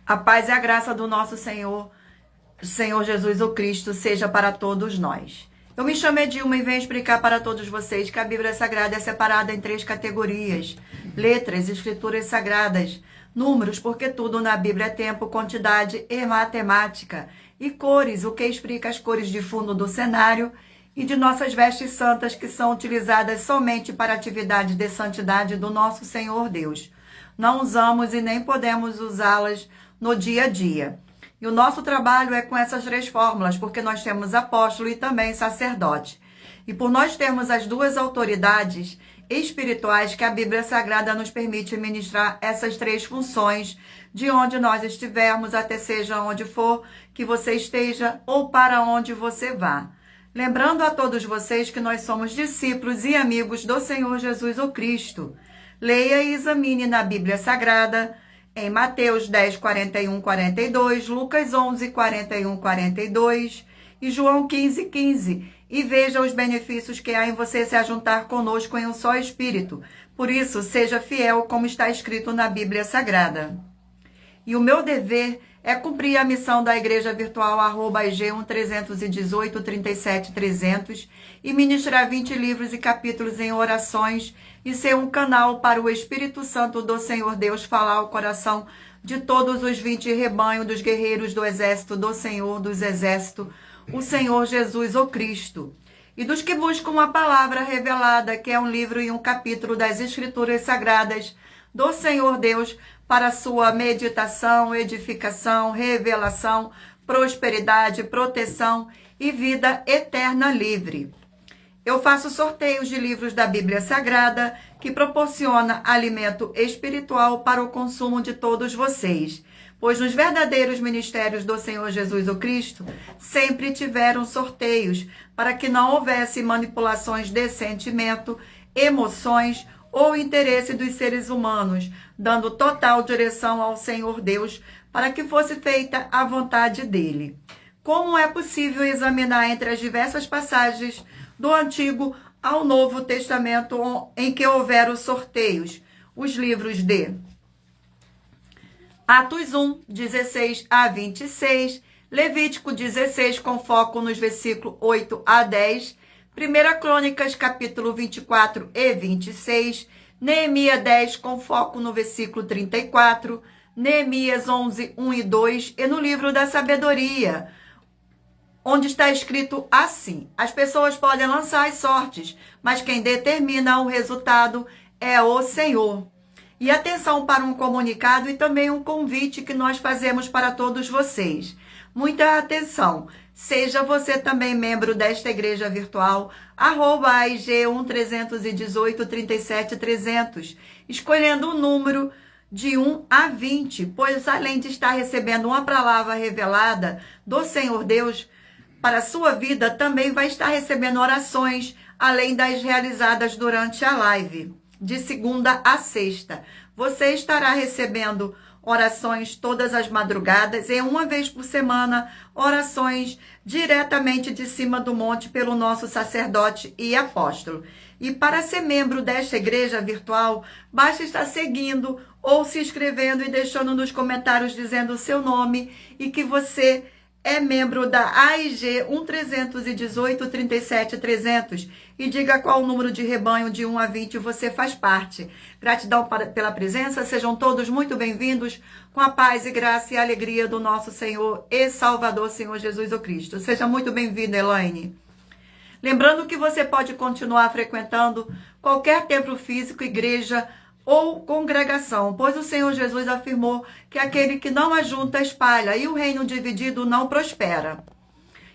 A paz e a graça do nosso Senhor Jesus o Cristo, seja para todos nós. Eu me chamo Edilma e venho explicar para todos vocês que a Bíblia Sagrada é separada em 3 categorias: letras, escrituras sagradas, números, porque tudo na Bíblia é tempo, quantidade e matemática, e cores, o que explica as cores de fundo do cenário e de nossas vestes santas, que são utilizadas somente para atividades de santidade do nosso Senhor Deus. Não usamos e nem podemos usá-las no dia a dia. E o nosso trabalho é com essas 3 fórmulas, porque nós temos apóstolo e também sacerdote. E por nós termos as 2 autoridades espirituais que a Bíblia Sagrada nos permite ministrar essas 3 funções, de onde nós estivermos, até seja onde for que você esteja ou para onde você vá. Lembrando a todos vocês que nós somos discípulos e amigos do Senhor Jesus o Cristo. Leia e examine na Bíblia Sagrada, em Mateus 10, 41, 42, Lucas 11, 41, 42 e João 15, 15. E veja os benefícios que há em você se ajuntar conosco em um só Espírito. Por isso, seja fiel como está escrito na Bíblia Sagrada. E o meu dever é cumprir a missão da Igreja Virtual @IG131837300 e ministrar 20 livros e capítulos em orações e ser um canal para o Espírito Santo do Senhor Deus falar ao coração de todos os 20 rebanhos dos guerreiros do exército do Senhor dos Exércitos, o Senhor Jesus o Cristo. E dos que buscam a palavra revelada, que é um livro e um capítulo das Escrituras Sagradas do Senhor Deus, para sua meditação, edificação, revelação, prosperidade, proteção e vida eterna livre. Eu faço sorteios de livros da Bíblia Sagrada que proporciona alimento espiritual para o consumo de todos vocês, pois nos verdadeiros ministérios do Senhor Jesus o Cristo sempre tiveram sorteios para que não houvesse manipulações de sentimento, emoções ou interesse dos seres humanos, dando total direção ao Senhor Deus para que fosse feita a vontade dele. Como é possível examinar entre as diversas passagens do Antigo ao Novo Testamento em que houveram sorteios? Os livros de Atos 1, 16 a 26, Levítico 16, com foco nos versículos 8 a 10, 1 Crônicas, capítulo 24 e 26, Neemias 10, com foco no versículo 34, Neemias 11, 1 e 2, e no livro da sabedoria, onde está escrito assim: as pessoas podem lançar as sortes, mas quem determina o resultado é o Senhor. E atenção para um comunicado e também um convite que nós fazemos para todos vocês. Muita atenção! Seja você também membro desta igreja virtual, @IG131837300, escolhendo o número de 1 a 20, pois além de estar recebendo uma palavra revelada do Senhor Deus para a sua vida, também vai estar recebendo orações, além das realizadas durante a live, de segunda a sexta. Você estará recebendo orações todas as madrugadas e uma vez por semana, orações diretamente de cima do monte pelo nosso sacerdote e apóstolo. E para ser membro desta igreja virtual, basta estar seguindo ou se inscrevendo e deixando nos comentários dizendo o seu nome e que você é membro da AIG 131837300 e diga qual o número de rebanho de 1 a 20 você faz parte. Gratidão pela presença, sejam todos muito bem-vindos com a paz e graça e alegria do nosso Senhor e Salvador, Senhor Jesus o Cristo. Seja muito bem-vindo, Elaine. Lembrando que você pode continuar frequentando qualquer templo físico, igreja ou congregação, pois o Senhor Jesus afirmou que aquele que não ajunta espalha, e o reino dividido não prospera.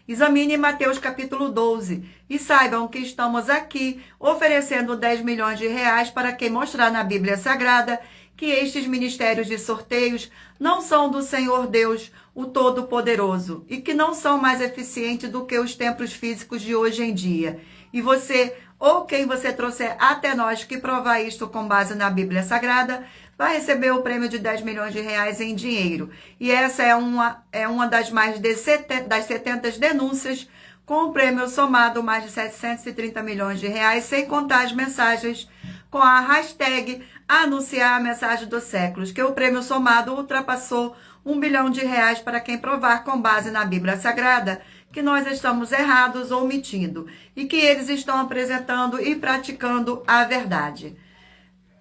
Examine Mateus capítulo 12 e saibam que estamos aqui oferecendo 10 milhões de reais para quem mostrar na Bíblia Sagrada que estes ministérios de sorteios não são do Senhor Deus, o Todo-Poderoso, e que não são mais eficientes do que os templos físicos de hoje em dia. E você, ou quem você trouxer até nós que provar isto com base na Bíblia Sagrada, vai receber o prêmio de 10 milhões de reais em dinheiro. E essa é uma das mais de 70 denúncias, com o prêmio somado mais de 730 milhões de reais, sem contar as mensagens com a hashtag a anunciar a mensagem dos séculos, que o prêmio somado ultrapassou R$1 bilhão para quem provar com base na Bíblia Sagrada que nós estamos errados ou mentindo e que eles estão apresentando e praticando a verdade.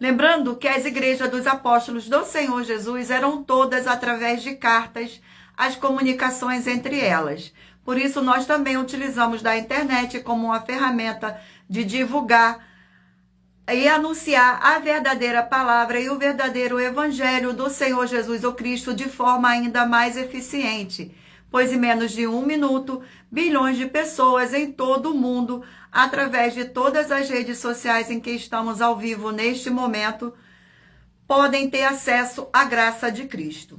Lembrando que as igrejas dos apóstolos do Senhor Jesus eram todas através de cartas, as comunicações entre elas. Por isso, nós também utilizamos da internet como uma ferramenta de divulgar e anunciar a verdadeira palavra e o verdadeiro evangelho do Senhor Jesus o Cristo de forma ainda mais eficiente. Pois em menos de 1 minuto, bilhões de pessoas em todo o mundo, através de todas as redes sociais em que estamos ao vivo neste momento, podem ter acesso à graça de Cristo.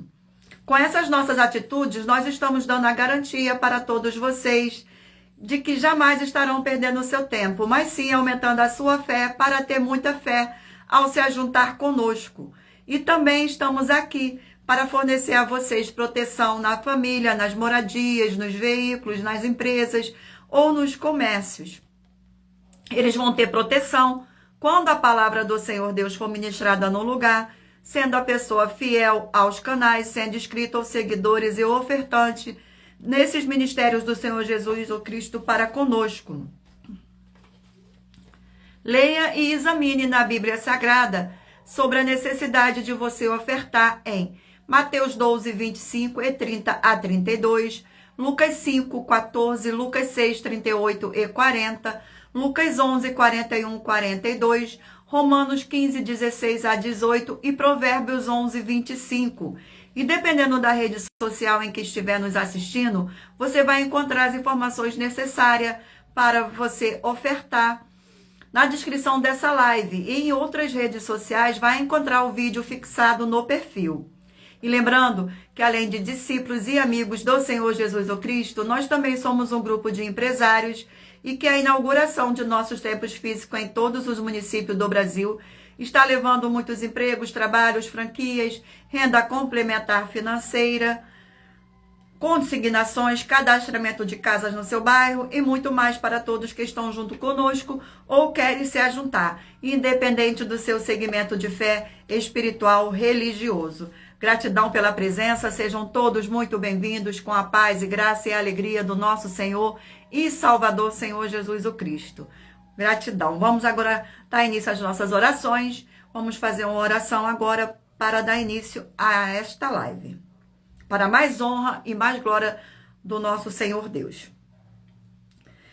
Com essas nossas atitudes, nós estamos dando a garantia para todos vocês de que jamais estarão perdendo o seu tempo, mas sim aumentando a sua fé para ter muita fé ao se ajuntar conosco. E também estamos aqui para fornecer a vocês proteção na família, nas moradias, nos veículos, nas empresas ou nos comércios. Eles vão ter proteção quando a palavra do Senhor Deus for ministrada no lugar, sendo a pessoa fiel aos canais, sendo inscrito aos seguidores e ofertante nesses ministérios do Senhor Jesus o Cristo para conosco. Leia e examine na Bíblia Sagrada sobre a necessidade de você ofertar em Mateus 12, 25 e 30 a 32, Lucas 5, 14, Lucas 6, 38 e 40, Lucas 11, 41, 42, Romanos 15, 16 a 18 e Provérbios 11, 25. E dependendo da rede social em que estiver nos assistindo, você vai encontrar as informações necessárias para você ofertar. Na descrição dessa live e em outras redes sociais vai encontrar o vídeo fixado no perfil. E lembrando que além de discípulos e amigos do Senhor Jesus o Cristo, nós também somos um grupo de empresários e que a inauguração de nossos templos físicos em todos os municípios do Brasil está levando muitos empregos, trabalhos, franquias, renda complementar financeira, consignações, cadastramento de casas no seu bairro e muito mais para todos que estão junto conosco ou querem se ajuntar, independente do seu segmento de fé espiritual religioso. Gratidão pela presença, sejam todos muito bem-vindos com a paz e graça e alegria do nosso Senhor e Salvador, Senhor Jesus o Cristo. Gratidão. Vamos agora dar início às nossas orações. Vamos fazer uma oração agora para dar início a esta live. Para mais honra e mais glória do nosso Senhor Deus.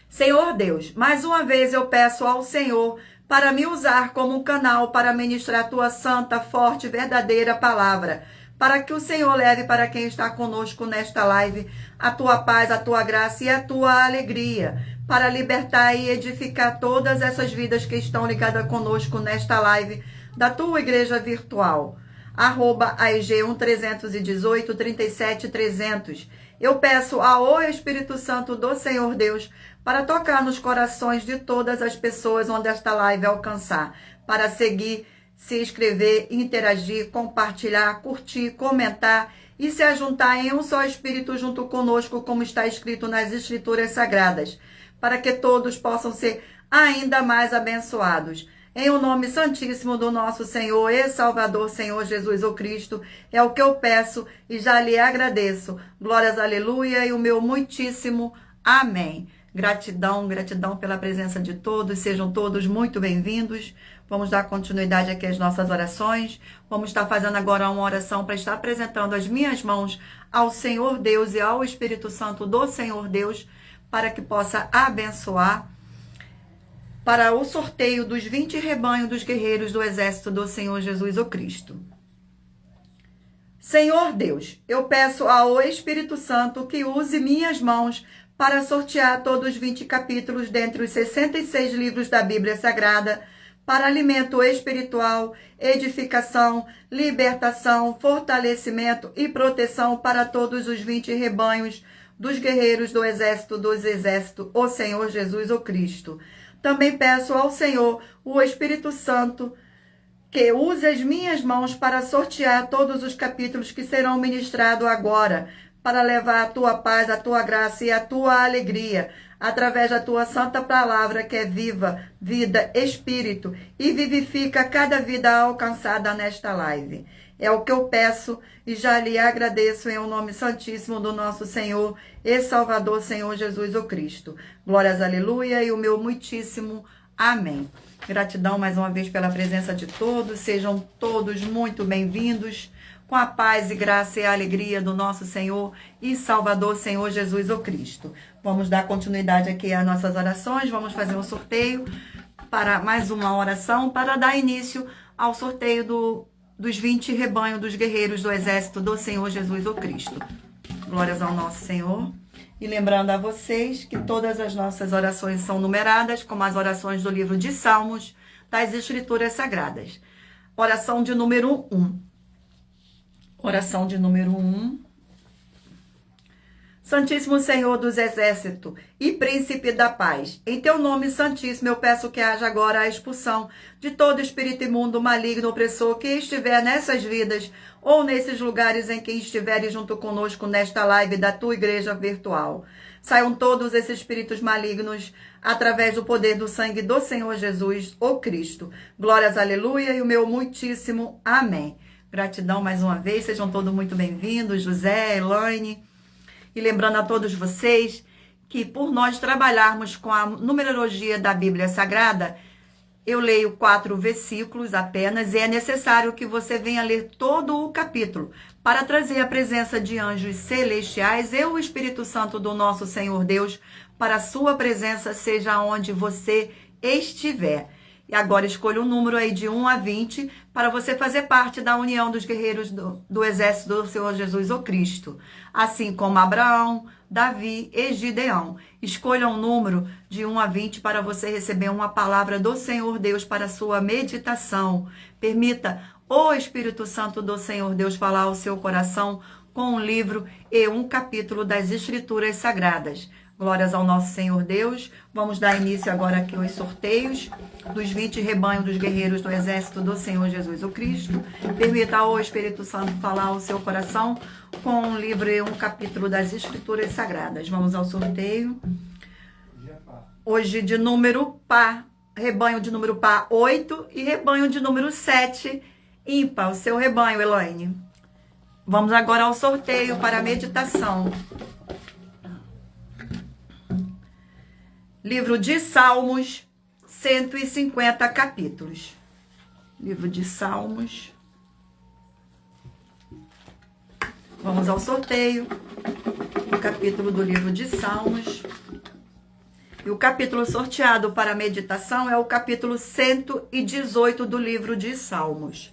Senhor Deus, mais uma vez eu peço ao Senhor para me usar como um canal para ministrar a tua santa, forte e verdadeira palavra, para que o Senhor leve para quem está conosco nesta live a tua paz, a tua graça e a tua alegria, para libertar e edificar todas essas vidas que estão ligadas conosco nesta live da tua igreja virtual. @AEG1318 37300. Eu peço ao Espírito Santo do Senhor Deus para tocar nos corações de todas as pessoas onde esta live alcançar, para seguir, se inscrever, interagir, compartilhar, curtir, comentar e se ajuntar em um só Espírito junto conosco, como está escrito nas Escrituras Sagradas, para que todos possam ser ainda mais abençoados. Em o nome santíssimo do nosso Senhor e Salvador, Senhor Jesus o Cristo, é o que eu peço e já lhe agradeço. Glórias, aleluia, e o meu muitíssimo amém. Gratidão, gratidão pela presença de todos, sejam todos muito bem-vindos. Vamos dar continuidade aqui às nossas orações. Vamos estar fazendo agora uma oração para estar apresentando as minhas mãos ao Senhor Deus e ao Espírito Santo do Senhor Deus, para que possa abençoar para o sorteio dos 20 rebanhos dos guerreiros do exército do Senhor Jesus o Cristo. Senhor Deus, eu peço ao Espírito Santo que use minhas mãos para sortear todos os 20 capítulos dentre os 66 livros da Bíblia Sagrada, para alimento espiritual, edificação, libertação, fortalecimento e proteção para todos os 20 rebanhos dos guerreiros do exército dos exércitos, o Senhor Jesus o Cristo. Também peço ao Senhor, o Espírito Santo, que use as minhas mãos para sortear todos os capítulos que serão ministrados agora, para levar a tua paz, a tua graça e a tua alegria através da tua santa palavra, que é viva, vida, espírito, e vivifica cada vida alcançada nesta live. É o que eu peço e já lhe agradeço em o nome santíssimo do nosso Senhor e Salvador, Senhor Jesus o Cristo. Glórias, aleluia, e o meu muitíssimo amém. Gratidão mais uma vez pela presença de todos. Sejam todos muito bem-vindos, com a paz e graça e a alegria do nosso Senhor e Salvador, Senhor Jesus o Cristo. Vamos dar continuidade aqui às nossas orações. Vamos fazer um sorteio para mais uma oração para dar início ao sorteio dos 20 rebanhos dos guerreiros do exército do Senhor Jesus o Cristo. Glórias ao nosso Senhor. E lembrando a vocês que todas as nossas orações são numeradas, como as orações do livro de Salmos, das Escrituras Sagradas. Oração de número 1. Oração de número 1. Santíssimo Senhor dos Exércitos e Príncipe da Paz, em teu nome santíssimo eu peço que haja agora a expulsão de todo espírito imundo, maligno, opressor que estiver nessas vidas ou nesses lugares em que estiverem junto conosco nesta live da tua igreja virtual. Saiam todos esses espíritos malignos através do poder do sangue do Senhor Jesus, o Cristo. Glórias, aleluia, e o meu muitíssimo amém. Gratidão mais uma vez, sejam todos muito bem-vindos, José, Elaine. E lembrando a todos vocês que por nós trabalharmos com a numerologia da Bíblia Sagrada, eu leio 4 versículos apenas e é necessário que você venha ler todo o capítulo para trazer a presença de anjos celestiais e o Espírito Santo do nosso Senhor Deus para a sua presença, seja onde você estiver. E agora escolha um número aí de 1 a 20 para você fazer parte da união dos guerreiros do exército do Senhor Jesus o Cristo. Assim como Abraão, Davi e Gideão. Escolha um número de 1 a 20 para você receber uma palavra do Senhor Deus para a sua meditação. Permita o Espírito Santo do Senhor Deus falar ao seu coração com um livro e um capítulo das Escrituras Sagradas. Glórias ao nosso Senhor Deus. Vamos dar início agora aqui aos sorteios dos 20 rebanhos dos guerreiros do exército do Senhor Jesus o Cristo. Permita ao Espírito Santo falar ao seu coração com um livro e um capítulo das Escrituras Sagradas. Vamos ao sorteio. Hoje de número par, rebanho de número par 8 e rebanho de número 7, ímpar, o seu rebanho, Elaine. Vamos agora ao sorteio para a meditação. Livro de Salmos, 150 capítulos. Livro de Salmos. Vamos ao sorteio. O capítulo do livro de Salmos. E o capítulo sorteado para a meditação é o capítulo 118 do livro de Salmos.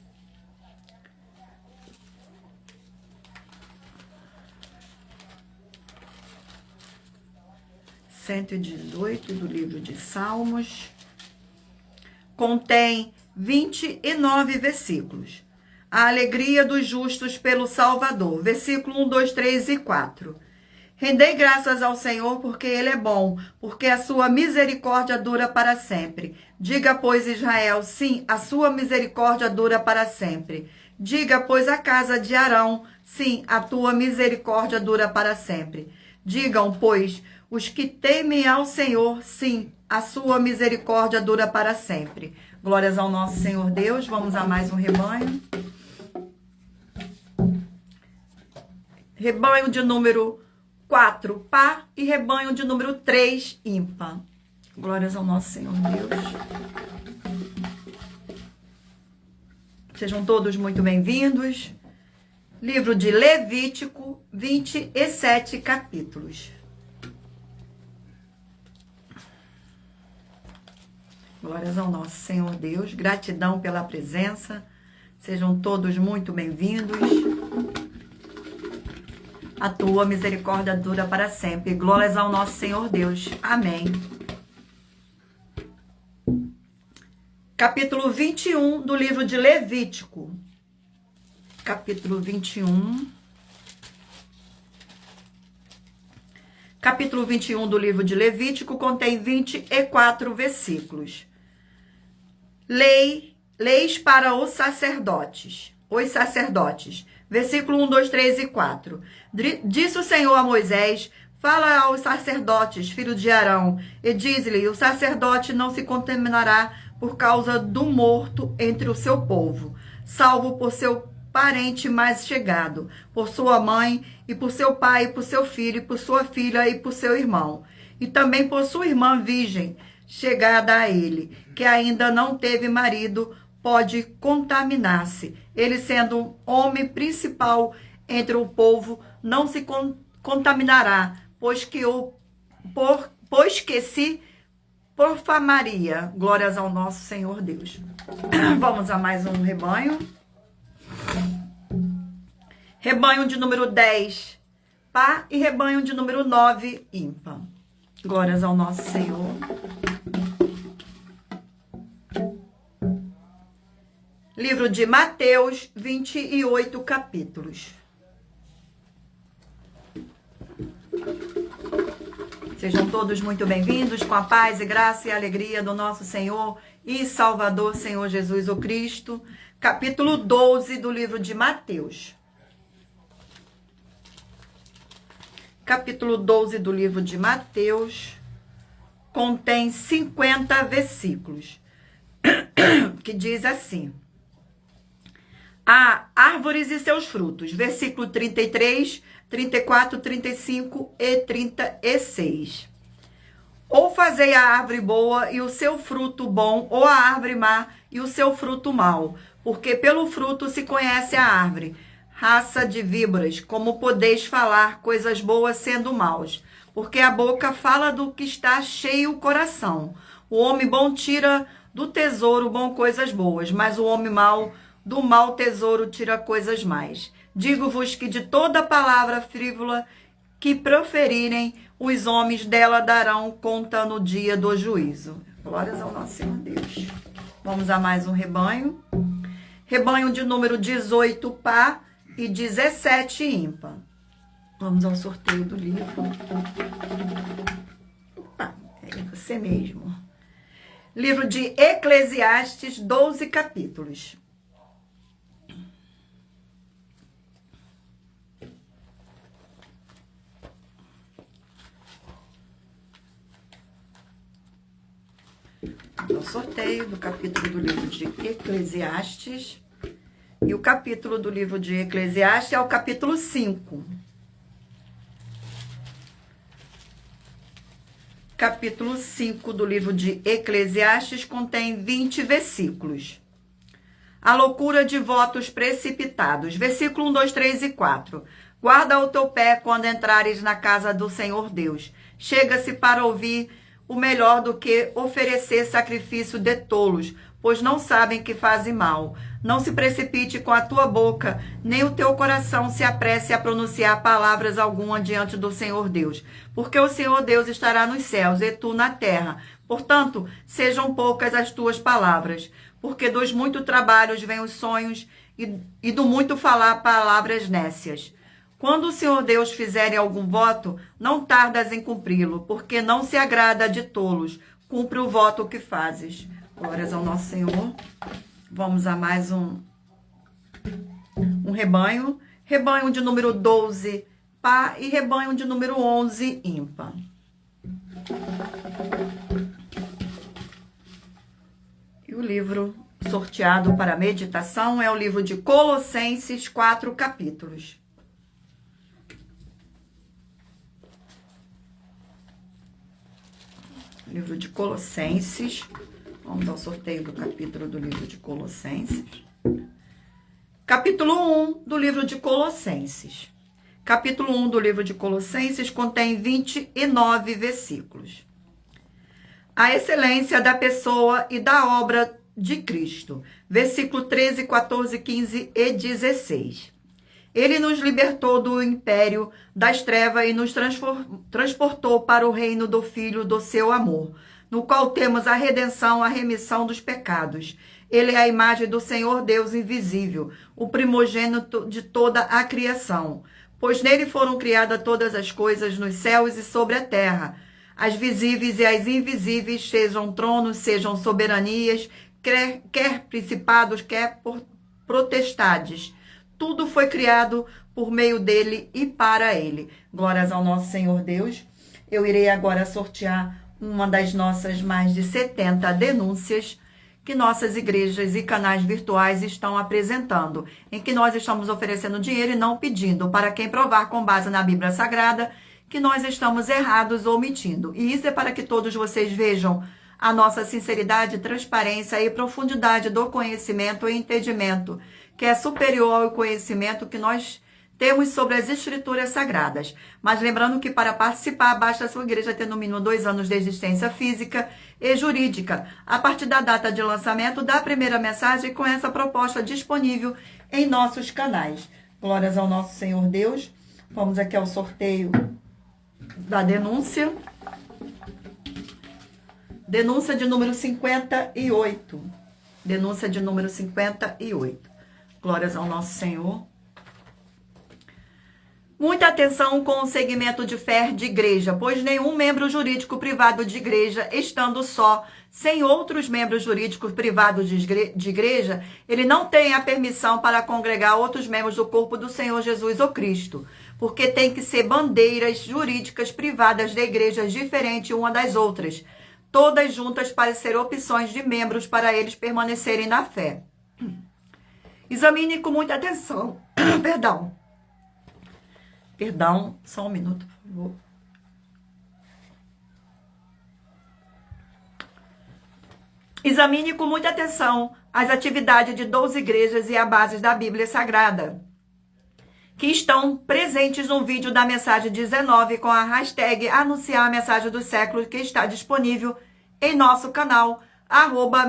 Do livro de Salmos, contém 29 versículos. A alegria dos justos pelo Salvador, versículo 1, 2, 3 e 4. Rendei graças ao Senhor porque Ele é bom, porque a sua misericórdia dura para sempre. Diga, pois, Israel, sim, a sua misericórdia dura para sempre. Diga, pois, a casa de Arão, sim, a tua misericórdia dura para sempre. Digam, pois, os que temem ao Senhor, sim, a sua misericórdia dura para sempre. Glórias ao nosso Senhor Deus. Vamos a mais um rebanho. Rebanho de número 4, par, e rebanho de número 3, ímpar. Glórias ao nosso Senhor Deus. Sejam todos muito bem-vindos. Livro de Levítico, 27 capítulos. Glórias ao nosso Senhor Deus. Gratidão pela presença. Sejam todos muito bem-vindos. A tua misericórdia dura para sempre. Glórias ao nosso Senhor Deus. Amém. Capítulo 21 do livro de Levítico. Capítulo 21. Capítulo 21 do livro de Levítico contém 24 versículos. Leis para os sacerdotes. Versículo 1, 2, 3 e 4. Disse o Senhor a Moisés: Fala aos sacerdotes, filhos de Arão, e diz-lhe: o sacerdote não se contaminará por causa do morto entre o seu povo, salvo por seu parente mais chegado, por sua mãe, e por seu pai, e por seu filho, e por sua filha, e por seu irmão, e também por sua irmã virgem, chegada a ele, que ainda não teve marido, pode contaminar-se. Ele, sendo um homem principal entre o povo, não se contaminará, pois que se profanaria. Glórias ao nosso Senhor Deus. Vamos a mais um rebanho. Rebanho de número 10, par, e rebanho de número 9, ímpar. Glórias ao nosso Senhor. Livro de Mateus, 28 capítulos. Sejam todos muito bem-vindos, com a paz e graça e alegria do nosso Senhor e Salvador, Senhor Jesus o Cristo. Capítulo 12 do livro de Mateus. Capítulo 12 do livro de Mateus contém 50 versículos, que diz assim: há árvores e seus frutos, versículo 33, 34, 35 e 36. Ou fazei a árvore boa e o seu fruto bom, ou a árvore má e o seu fruto mau, porque pelo fruto se conhece a árvore. Raça de víboras, como podeis falar coisas boas sendo maus? Porque a boca fala do que está cheio o coração. O homem bom tira do tesouro bom coisas boas, mas o homem mau do mau tesouro tira coisas más. Digo-vos que de toda palavra frívola que proferirem, os homens dela darão conta no dia do juízo. Glórias ao nosso Senhor Deus. Vamos a mais um rebanho. Rebanho de número 18, par, e 17, ímpar. Vamos ao sorteio do livro. Opa, é você mesmo. Livro de Eclesiastes, 12 capítulos. O sorteio do capítulo do livro de Eclesiastes. E o capítulo do livro de Eclesiastes é o capítulo 5. Capítulo 5 do livro de Eclesiastes contém 20 versículos. A loucura de votos precipitados. Versículo 1, 2, 3 e 4. Guarda o teu pé quando entrares na casa do Senhor Deus. Chega-se para ouvir o melhor do que oferecer sacrifício de tolos, pois não sabem que fazem mal. Não se precipite com a tua boca, nem o teu coração se apresse a pronunciar palavras alguma diante do Senhor Deus, porque o Senhor Deus estará nos céus e tu na terra. Portanto, sejam poucas as tuas palavras, porque dos muitos trabalhos vêm os sonhos e do muito falar palavras nécias. Quando o Senhor Deus fizer algum voto, não tardas em cumpri-lo, porque não se agrada de tolos. Cumpre o voto que fazes. Glórias ao nosso Senhor. Vamos a mais um rebanho. Rebanho de número 12, par, e rebanho de número 11, ímpar. E o livro sorteado para meditação é o livro de Colossenses, 4 capítulos. Livro de Colossenses. Vamos ao sorteio do capítulo do livro de Colossenses. Capítulo 1 do livro de Colossenses. Capítulo 1 do livro de Colossenses contém 29 versículos. A excelência da pessoa e da obra de Cristo. Versículo 13, 14, 15 e 16. Ele nos libertou do império das trevas e nos transportou para o reino do Filho do seu amor, no qual temos a redenção, a remissão dos pecados. Ele é a imagem do Senhor Deus invisível, o primogênito de toda a criação, pois nele foram criadas todas as coisas nos céus e sobre a terra, as visíveis e as invisíveis, sejam tronos, sejam soberanias, quer principados, quer potestades. tudo foi criado por meio dele e para ele. Glórias ao nosso Senhor Deus. Eu irei agora sortear uma das nossas mais de 70 denúncias que nossas igrejas e canais virtuais estão apresentando, em que nós estamos oferecendo dinheiro e não pedindo, para quem provar com base na Bíblia Sagrada que nós estamos errados ou mentindo. E isso é para que todos vocês vejam a nossa sinceridade, transparência e profundidade do conhecimento e entendimento, que é superior ao conhecimento que nós temos sobre as Escrituras Sagradas. Mas lembrando que para participar, basta a sua igreja ter no mínimo 2 anos de existência física e jurídica, a partir da data de lançamento da primeira mensagem, com essa proposta disponível em nossos canais. Glórias ao nosso Senhor Deus. Vamos aqui ao sorteio da denúncia. Denúncia de número 58. Denúncia de número 58. Glórias ao nosso Senhor. Muita atenção com o segmento de fé de igreja, pois nenhum membro jurídico privado de igreja, estando só, sem outros membros jurídicos privados de igreja, ele não tem a permissão para congregar outros membros do corpo do Senhor Jesus ou Cristo, porque tem que ser bandeiras jurídicas privadas de igrejas diferentes uma das outras, todas juntas para ser opções de membros para eles permanecerem na fé. Examine com muita atenção. Perdão, só um minuto, por favor. Examine com muita atenção as atividades de 12 igrejas e a base da Bíblia Sagrada, que estão presentes no vídeo da mensagem 19 com a hashtag Anunciar a Mensagem do Século, que está disponível em nosso canal,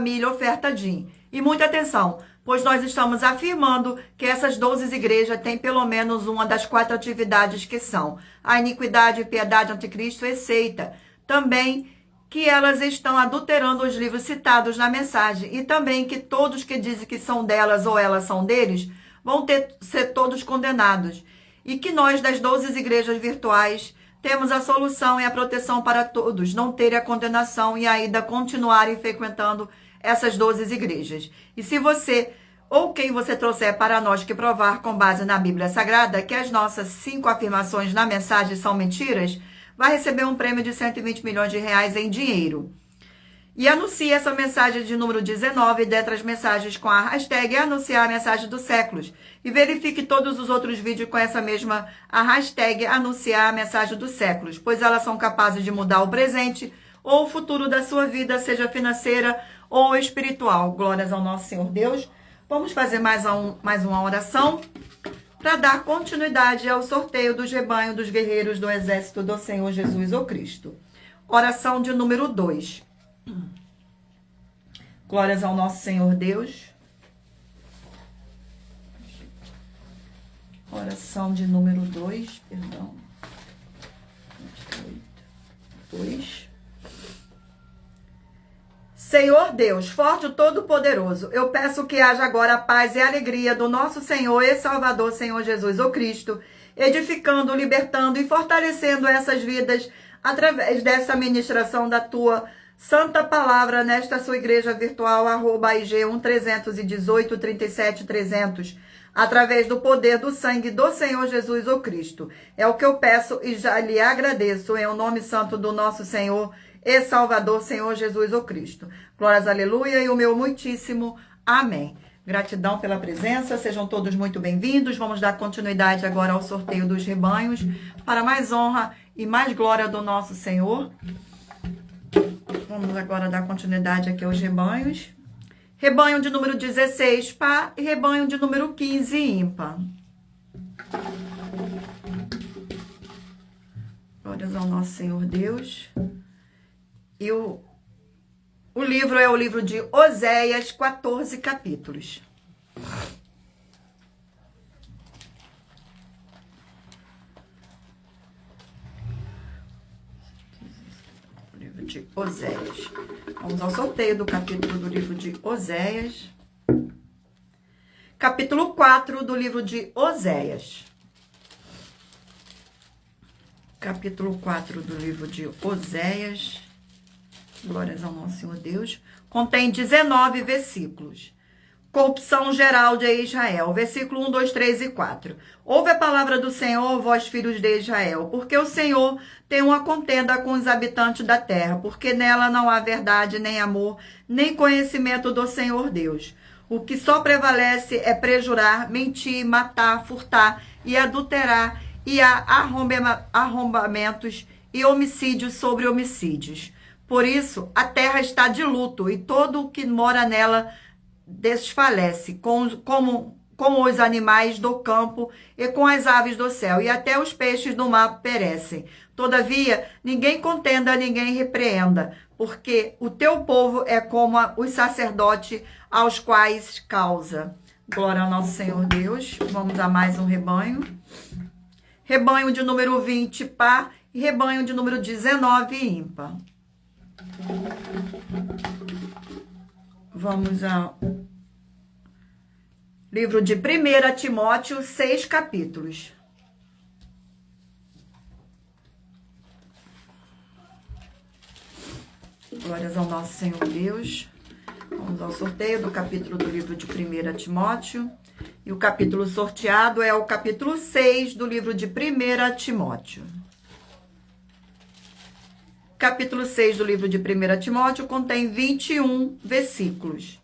@milhaofertadim. E muita atenção, pois nós estamos afirmando que essas 12 igrejas têm pelo menos uma das 4 atividades que são a iniquidade, piedade, anticristo e seita. Também que elas estão adulterando os livros citados na mensagem. E também que todos que dizem que são delas ou elas são deles vão ser todos condenados. E que nós, das 12 igrejas virtuais, temos a solução e a proteção para todos, não terem a condenação e ainda continuarem frequentando essas 12 igrejas. E se você ou quem você trouxer para nós que provar com base na Bíblia Sagrada que as nossas 5 afirmações na mensagem são mentiras, vai receber um prêmio de 120 milhões de reais em dinheiro. E anuncie essa mensagem de número 19 dentre as mensagens com a hashtag Anunciar a Mensagem dos Séculos. E verifique todos os outros vídeos com essa mesma a hashtag Anunciar a Mensagem dos Séculos, pois elas são capazes de mudar o presente ou o futuro da sua vida, seja financeira ou espiritual. Glórias ao nosso Senhor Deus. Vamos fazer mais uma oração para dar continuidade ao sorteio dos rebanhos dos guerreiros do exército do Senhor Jesus ou Cristo. Oração de número 2. Glórias ao nosso Senhor Deus. Oração de número 2, perdão. 2. Senhor Deus, forte e todo-poderoso, eu peço que haja agora a paz e a alegria do nosso Senhor e Salvador, Senhor Jesus, o Cristo, edificando, libertando e fortalecendo essas vidas através dessa ministração da tua santa palavra nesta sua igreja virtual, @IG131837300, através do poder do sangue do Senhor Jesus, o Cristo. É o que eu peço e já lhe agradeço em o nome santo do nosso Senhor e Salvador, Senhor Jesus, o Cristo. Glórias, aleluia, e o meu muitíssimo amém. Gratidão pela presença, sejam todos muito bem-vindos. Vamos dar continuidade agora ao sorteio dos rebanhos, para mais honra e mais glória do nosso Senhor. Vamos agora dar continuidade aqui aos rebanhos. Rebanho de número 16, par, e rebanho de número 15, ímpar. Glórias ao nosso Senhor Deus. E o livro é o livro de Oséias, 14 capítulos. O livro de Oséias. Vamos ao sorteio do capítulo do livro de Oséias. Capítulo 4 do livro de Oséias. Capítulo 4 do livro de Oséias. Glórias ao nosso Senhor Deus. Contém 19 versículos. corrupção geral de Israel. Versículo 1, 2, 3 e 4. Ouve a palavra do Senhor, vós filhos de Israel, porque o Senhor tem uma contenda com os habitantes da terra, porque nela não há verdade, nem amor, nem conhecimento do Senhor Deus. O que só prevalece é prejurar, mentir, matar, furtar e adulterar, e há arrombamentos e homicídios sobre homicídios. Por isso, a terra está de luto, e todo o que mora nela desfalece, como os animais do campo e com as aves do céu, e até os peixes do mar perecem. Todavia, ninguém contenda, ninguém repreenda, porque o teu povo é como os sacerdotes aos quais causa. Glória ao nosso Senhor Deus. Vamos a mais um rebanho. Rebanho de número 20, par, e rebanho de número 19, ímpar. Vamos ao livro de 1 Timóteo, 6 capítulos. Glórias ao nosso Senhor Deus. Vamos ao sorteio do capítulo do livro de 1 Timóteo. E o capítulo sorteado é o capítulo 6 do livro de 1 Timóteo. Capítulo 6 do livro de 1 Timóteo contém 21 versículos.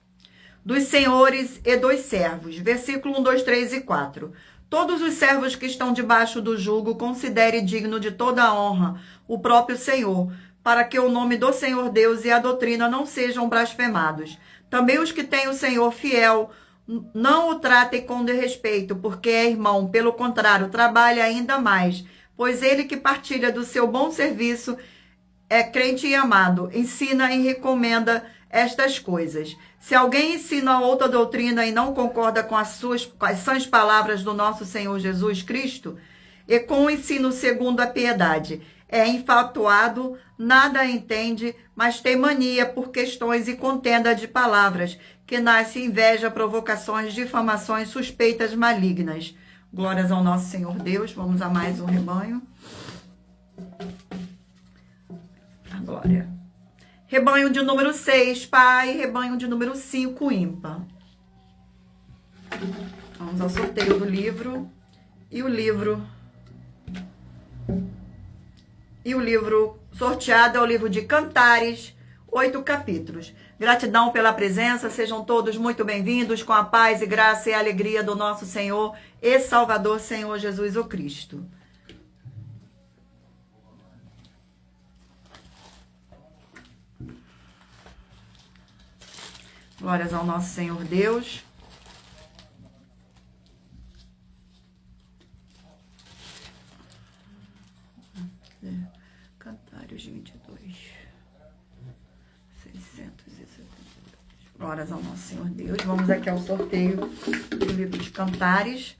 Dos senhores e dos servos. Versículo 1, 2, 3 e 4. Todos os servos que estão debaixo do jugo considere digno de toda a honra o próprio Senhor, para que o nome do Senhor Deus e a doutrina não sejam blasfemados. Também os que têm o Senhor fiel, não o tratem com desrespeito, porque é irmão, pelo contrário, trabalha ainda mais, pois ele que partilha do seu bom serviço é crente e amado, ensina e recomenda estas coisas. Se alguém ensina outra doutrina e não concorda com as sãs palavras do nosso Senhor Jesus Cristo, e com o ensino segundo a piedade, é infatuado, nada entende, mas tem mania por questões e contenda de palavras, que nasce inveja, provocações, difamações, suspeitas malignas. Glórias ao nosso Senhor Deus. Vamos a mais um rebanho. A glória. Rebanho de número 6, pai. Rebanho de número 5, ímpar. Vamos ao sorteio do livro. E o livro sorteado é o livro de Cantares, 8 capítulos. Gratidão pela presença, sejam todos muito bem-vindos com a paz e graça e alegria do nosso Senhor e Salvador, Senhor Jesus o Cristo. Glórias ao nosso Senhor Deus. Cantares 22. 672. Glórias ao nosso Senhor Deus. Vamos aqui ao sorteio do livro de Cantares.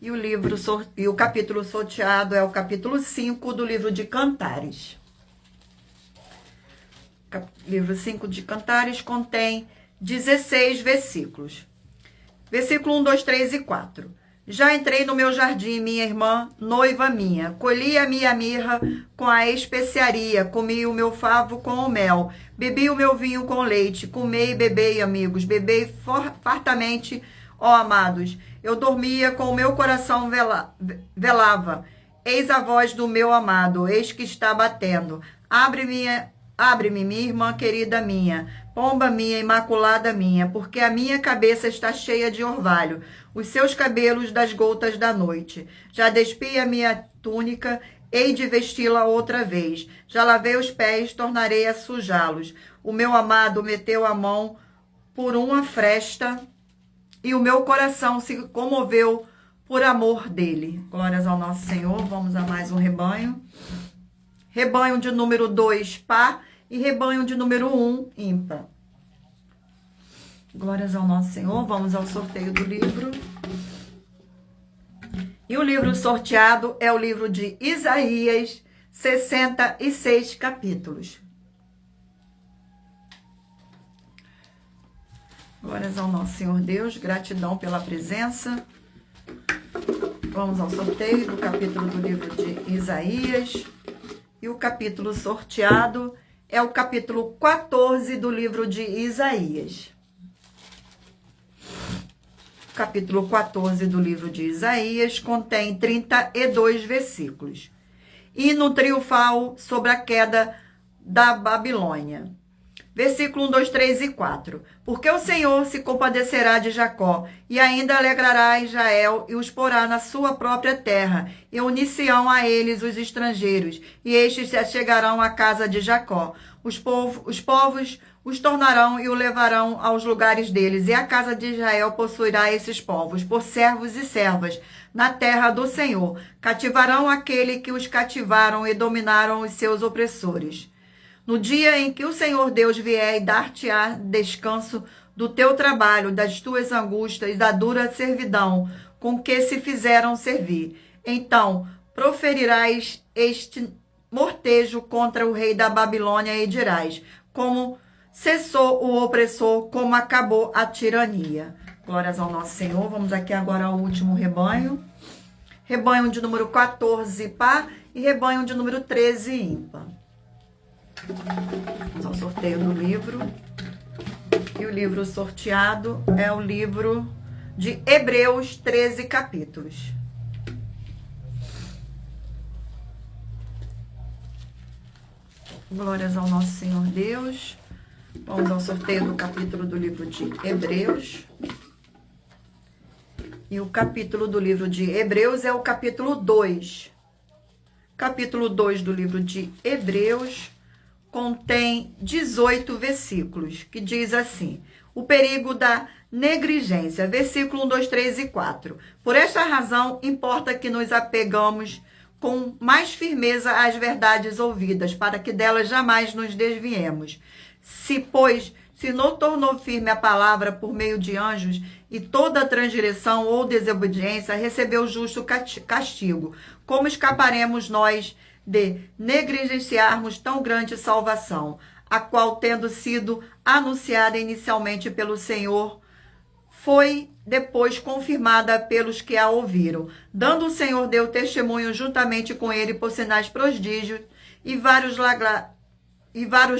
E o capítulo sorteado é o capítulo 5 do livro de Cantares. Livro 5 de Cantares contém 16 versículos. Versículo 1, 2, 3 e 4. Já entrei no meu jardim, minha irmã, noiva minha. Colhi a minha mirra com a especiaria, comi o meu favo com o mel, bebi o meu vinho com leite, comei e bebei, amigos, bebei fartamente, ó amados. Eu dormia com o meu coração velava. Eis a voz do meu amado, eis que está batendo. Abre-me, minha irmã querida minha, pomba minha, imaculada minha, porque a minha cabeça está cheia de orvalho, os seus cabelos das gotas da noite. Já despi a minha túnica, hei de vesti-la outra vez. Já lavei os pés, tornarei a sujá-los. O meu amado meteu a mão por uma fresta e o meu coração se comoveu por amor dele. Glórias ao nosso Senhor. Vamos a mais um rebanho. Rebanho de número 2, par, e rebanho de número 1, ímpar. Glórias ao nosso Senhor. Vamos ao sorteio do livro. E o livro sorteado é o livro de Isaías, 66 capítulos. Glórias ao nosso Senhor Deus. Gratidão pela presença. Vamos ao sorteio do capítulo do livro de Isaías. E o capítulo sorteado é o capítulo 14 do livro de Isaías. capítulo 14 do livro de Isaías, contém 32 versículos. Hino triunfal sobre a queda da Babilônia. Versículo 1, 2, 3 e 4. Porque o Senhor se compadecerá de Jacó, e ainda alegrará Israel, e os porá na sua própria terra, e unir-se-ão a eles os estrangeiros, e estes se achegarão à casa de Jacó. Os povos os tornarão e o levarão aos lugares deles, e a casa de Israel possuirá esses povos, por servos e servas, na terra do Senhor. Cativarão aquele que os cativaram e dominaram os seus opressores. No dia em que o Senhor Deus vier e dar-te-á descanso do teu trabalho, das tuas angústias, da dura servidão com que se fizeram servir, então proferirás este mortejo contra o rei da Babilônia e dirás, como cessou o opressor, como acabou a tirania. Glórias ao nosso Senhor. Vamos aqui agora ao último rebanho. Rebanho de número 14, par, e rebanho de número 13, ímpar. Vamos ao sorteio do livro. E o livro sorteado é o livro de Hebreus, 13 capítulos. Glórias ao nosso Senhor Deus. Vamos ao sorteio do capítulo do livro de Hebreus. E o capítulo do livro de Hebreus é o capítulo 2. Capítulo 2 do livro de Hebreus contém 18 versículos, que diz assim: o perigo da negligência, versículo 1, 2, 3 e 4. Por esta razão, importa que nos apegamos com mais firmeza às verdades ouvidas, para que delas jamais nos desviemos. Se não tornou firme a palavra por meio de anjos, e toda transgressão ou desobediência recebeu justo castigo, como escaparemos nós de negligenciarmos tão grande salvação, a qual, tendo sido anunciada inicialmente pelo Senhor, foi depois confirmada pelos que a ouviram, dando o Senhor deu testemunho juntamente com ele por sinais prodígios e vários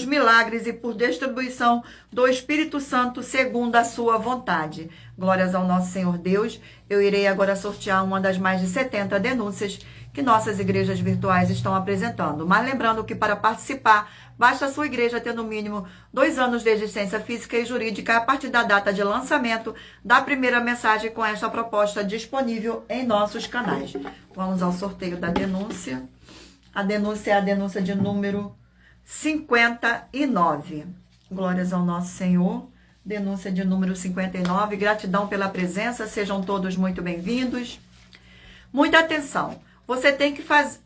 milagres e por distribuição do Espírito Santo segundo a sua vontade. Glórias ao nosso Senhor Deus. Eu irei agora sortear uma das mais de 70 denúncias que nossas igrejas virtuais estão apresentando. Mas lembrando que para participar, basta a sua igreja ter no mínimo 2 anos de existência física e jurídica a partir da data de lançamento da primeira mensagem com esta proposta disponível em nossos canais. Vamos ao sorteio da denúncia. A denúncia é a denúncia de número 59. Glórias ao nosso Senhor. Denúncia de número 59. Gratidão pela presença. Sejam todos muito bem-vindos. Muita atenção. Você tem que fazer...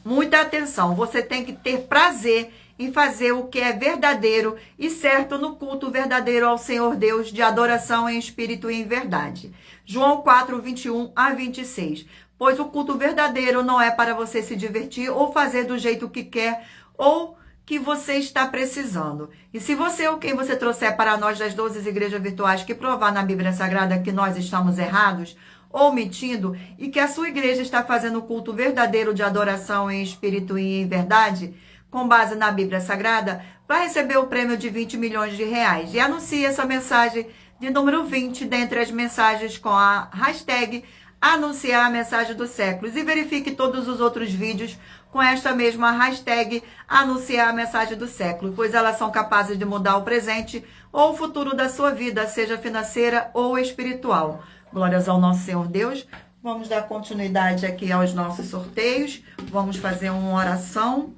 Muita atenção. Você tem que ter prazer em fazer o que é verdadeiro e certo no culto verdadeiro ao Senhor Deus, de adoração em espírito e em verdade. João 4, 21 a 26. Pois o culto verdadeiro não é para você se divertir ou fazer do jeito que quer ou que você está precisando. E se você ou quem você trouxer para nós das 12 igrejas virtuais que provar na Bíblia Sagrada que nós estamos errados ou mentindo e que a sua igreja está fazendo o culto verdadeiro de adoração em espírito e em verdade, com base na Bíblia Sagrada, vai receber o prêmio de 20 milhões de reais. E anuncie essa mensagem de número 20 dentre as mensagens com a hashtag anunciar a mensagem dos séculos. E verifique todos os outros vídeos com esta mesma hashtag anunciar a mensagem do século, pois elas são capazes de mudar o presente ou o futuro da sua vida, seja financeira ou espiritual. Glórias ao nosso Senhor Deus. Vamos dar continuidade aqui aos nossos sorteios. Vamos fazer uma oração.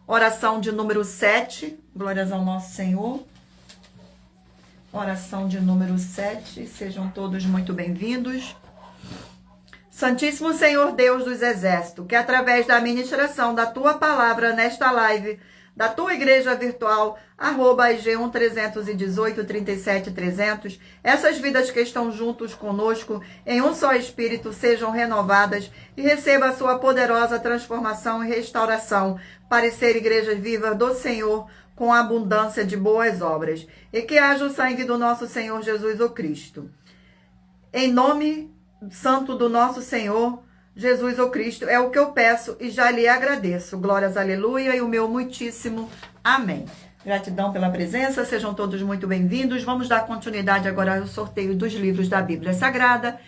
Oração de número 7. Glórias ao nosso Senhor. Oração de número 7. Sejam todos muito bem-vindos. Santíssimo Senhor Deus dos Exércitos, que através da ministração da Tua palavra nesta live, da Tua igreja virtual, @IG1 318 37 300, essas vidas que estão juntos conosco em um só Espírito sejam renovadas e receba a Sua poderosa transformação e restauração para ser igrejas vivas do Senhor, com abundância de boas obras, e que haja o sangue do nosso Senhor Jesus o Cristo. Em nome santo do nosso Senhor Jesus o Cristo, é o que eu peço e já lhe agradeço. Glórias, aleluia, e o meu muitíssimo amém. Gratidão pela presença, sejam todos muito bem-vindos. Vamos dar continuidade agora ao sorteio dos livros da Bíblia Sagrada.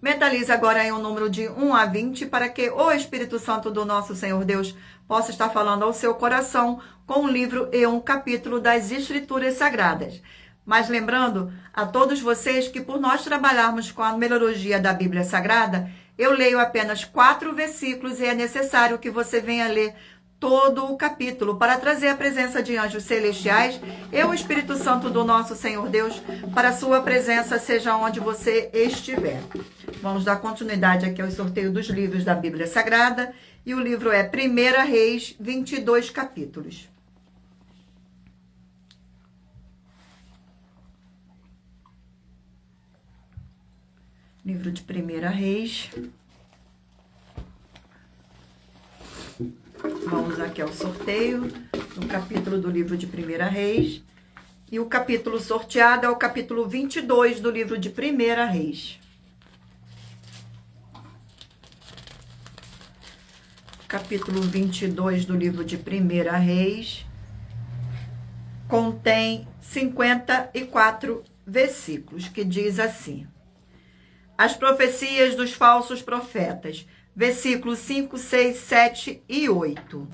Mentalize agora em um número de 1 a 20 para que o Espírito Santo do nosso Senhor Deus possa estar falando ao seu coração com um livro e um capítulo das Escrituras Sagradas. Mas lembrando a todos vocês que por nós trabalharmos com a numerologia da Bíblia Sagrada, eu leio apenas 4 versículos e é necessário que você venha ler todo o capítulo para trazer a presença de anjos celestiais e o Espírito Santo do nosso Senhor Deus para a sua presença, seja onde você estiver. Vamos dar continuidade aqui ao sorteio dos livros da Bíblia Sagrada e o livro é 1 Reis, 22 capítulos. Livro de 1 Reis. Vamos aqui ao sorteio do capítulo do livro de 1 Reis. E o capítulo sorteado é o capítulo 22 do livro de 1 Reis. Capítulo 22 do livro de 1 Reis contém 54 versículos, que diz assim: As profecias dos falsos profetas, versículos 5, 6, 7 e 8.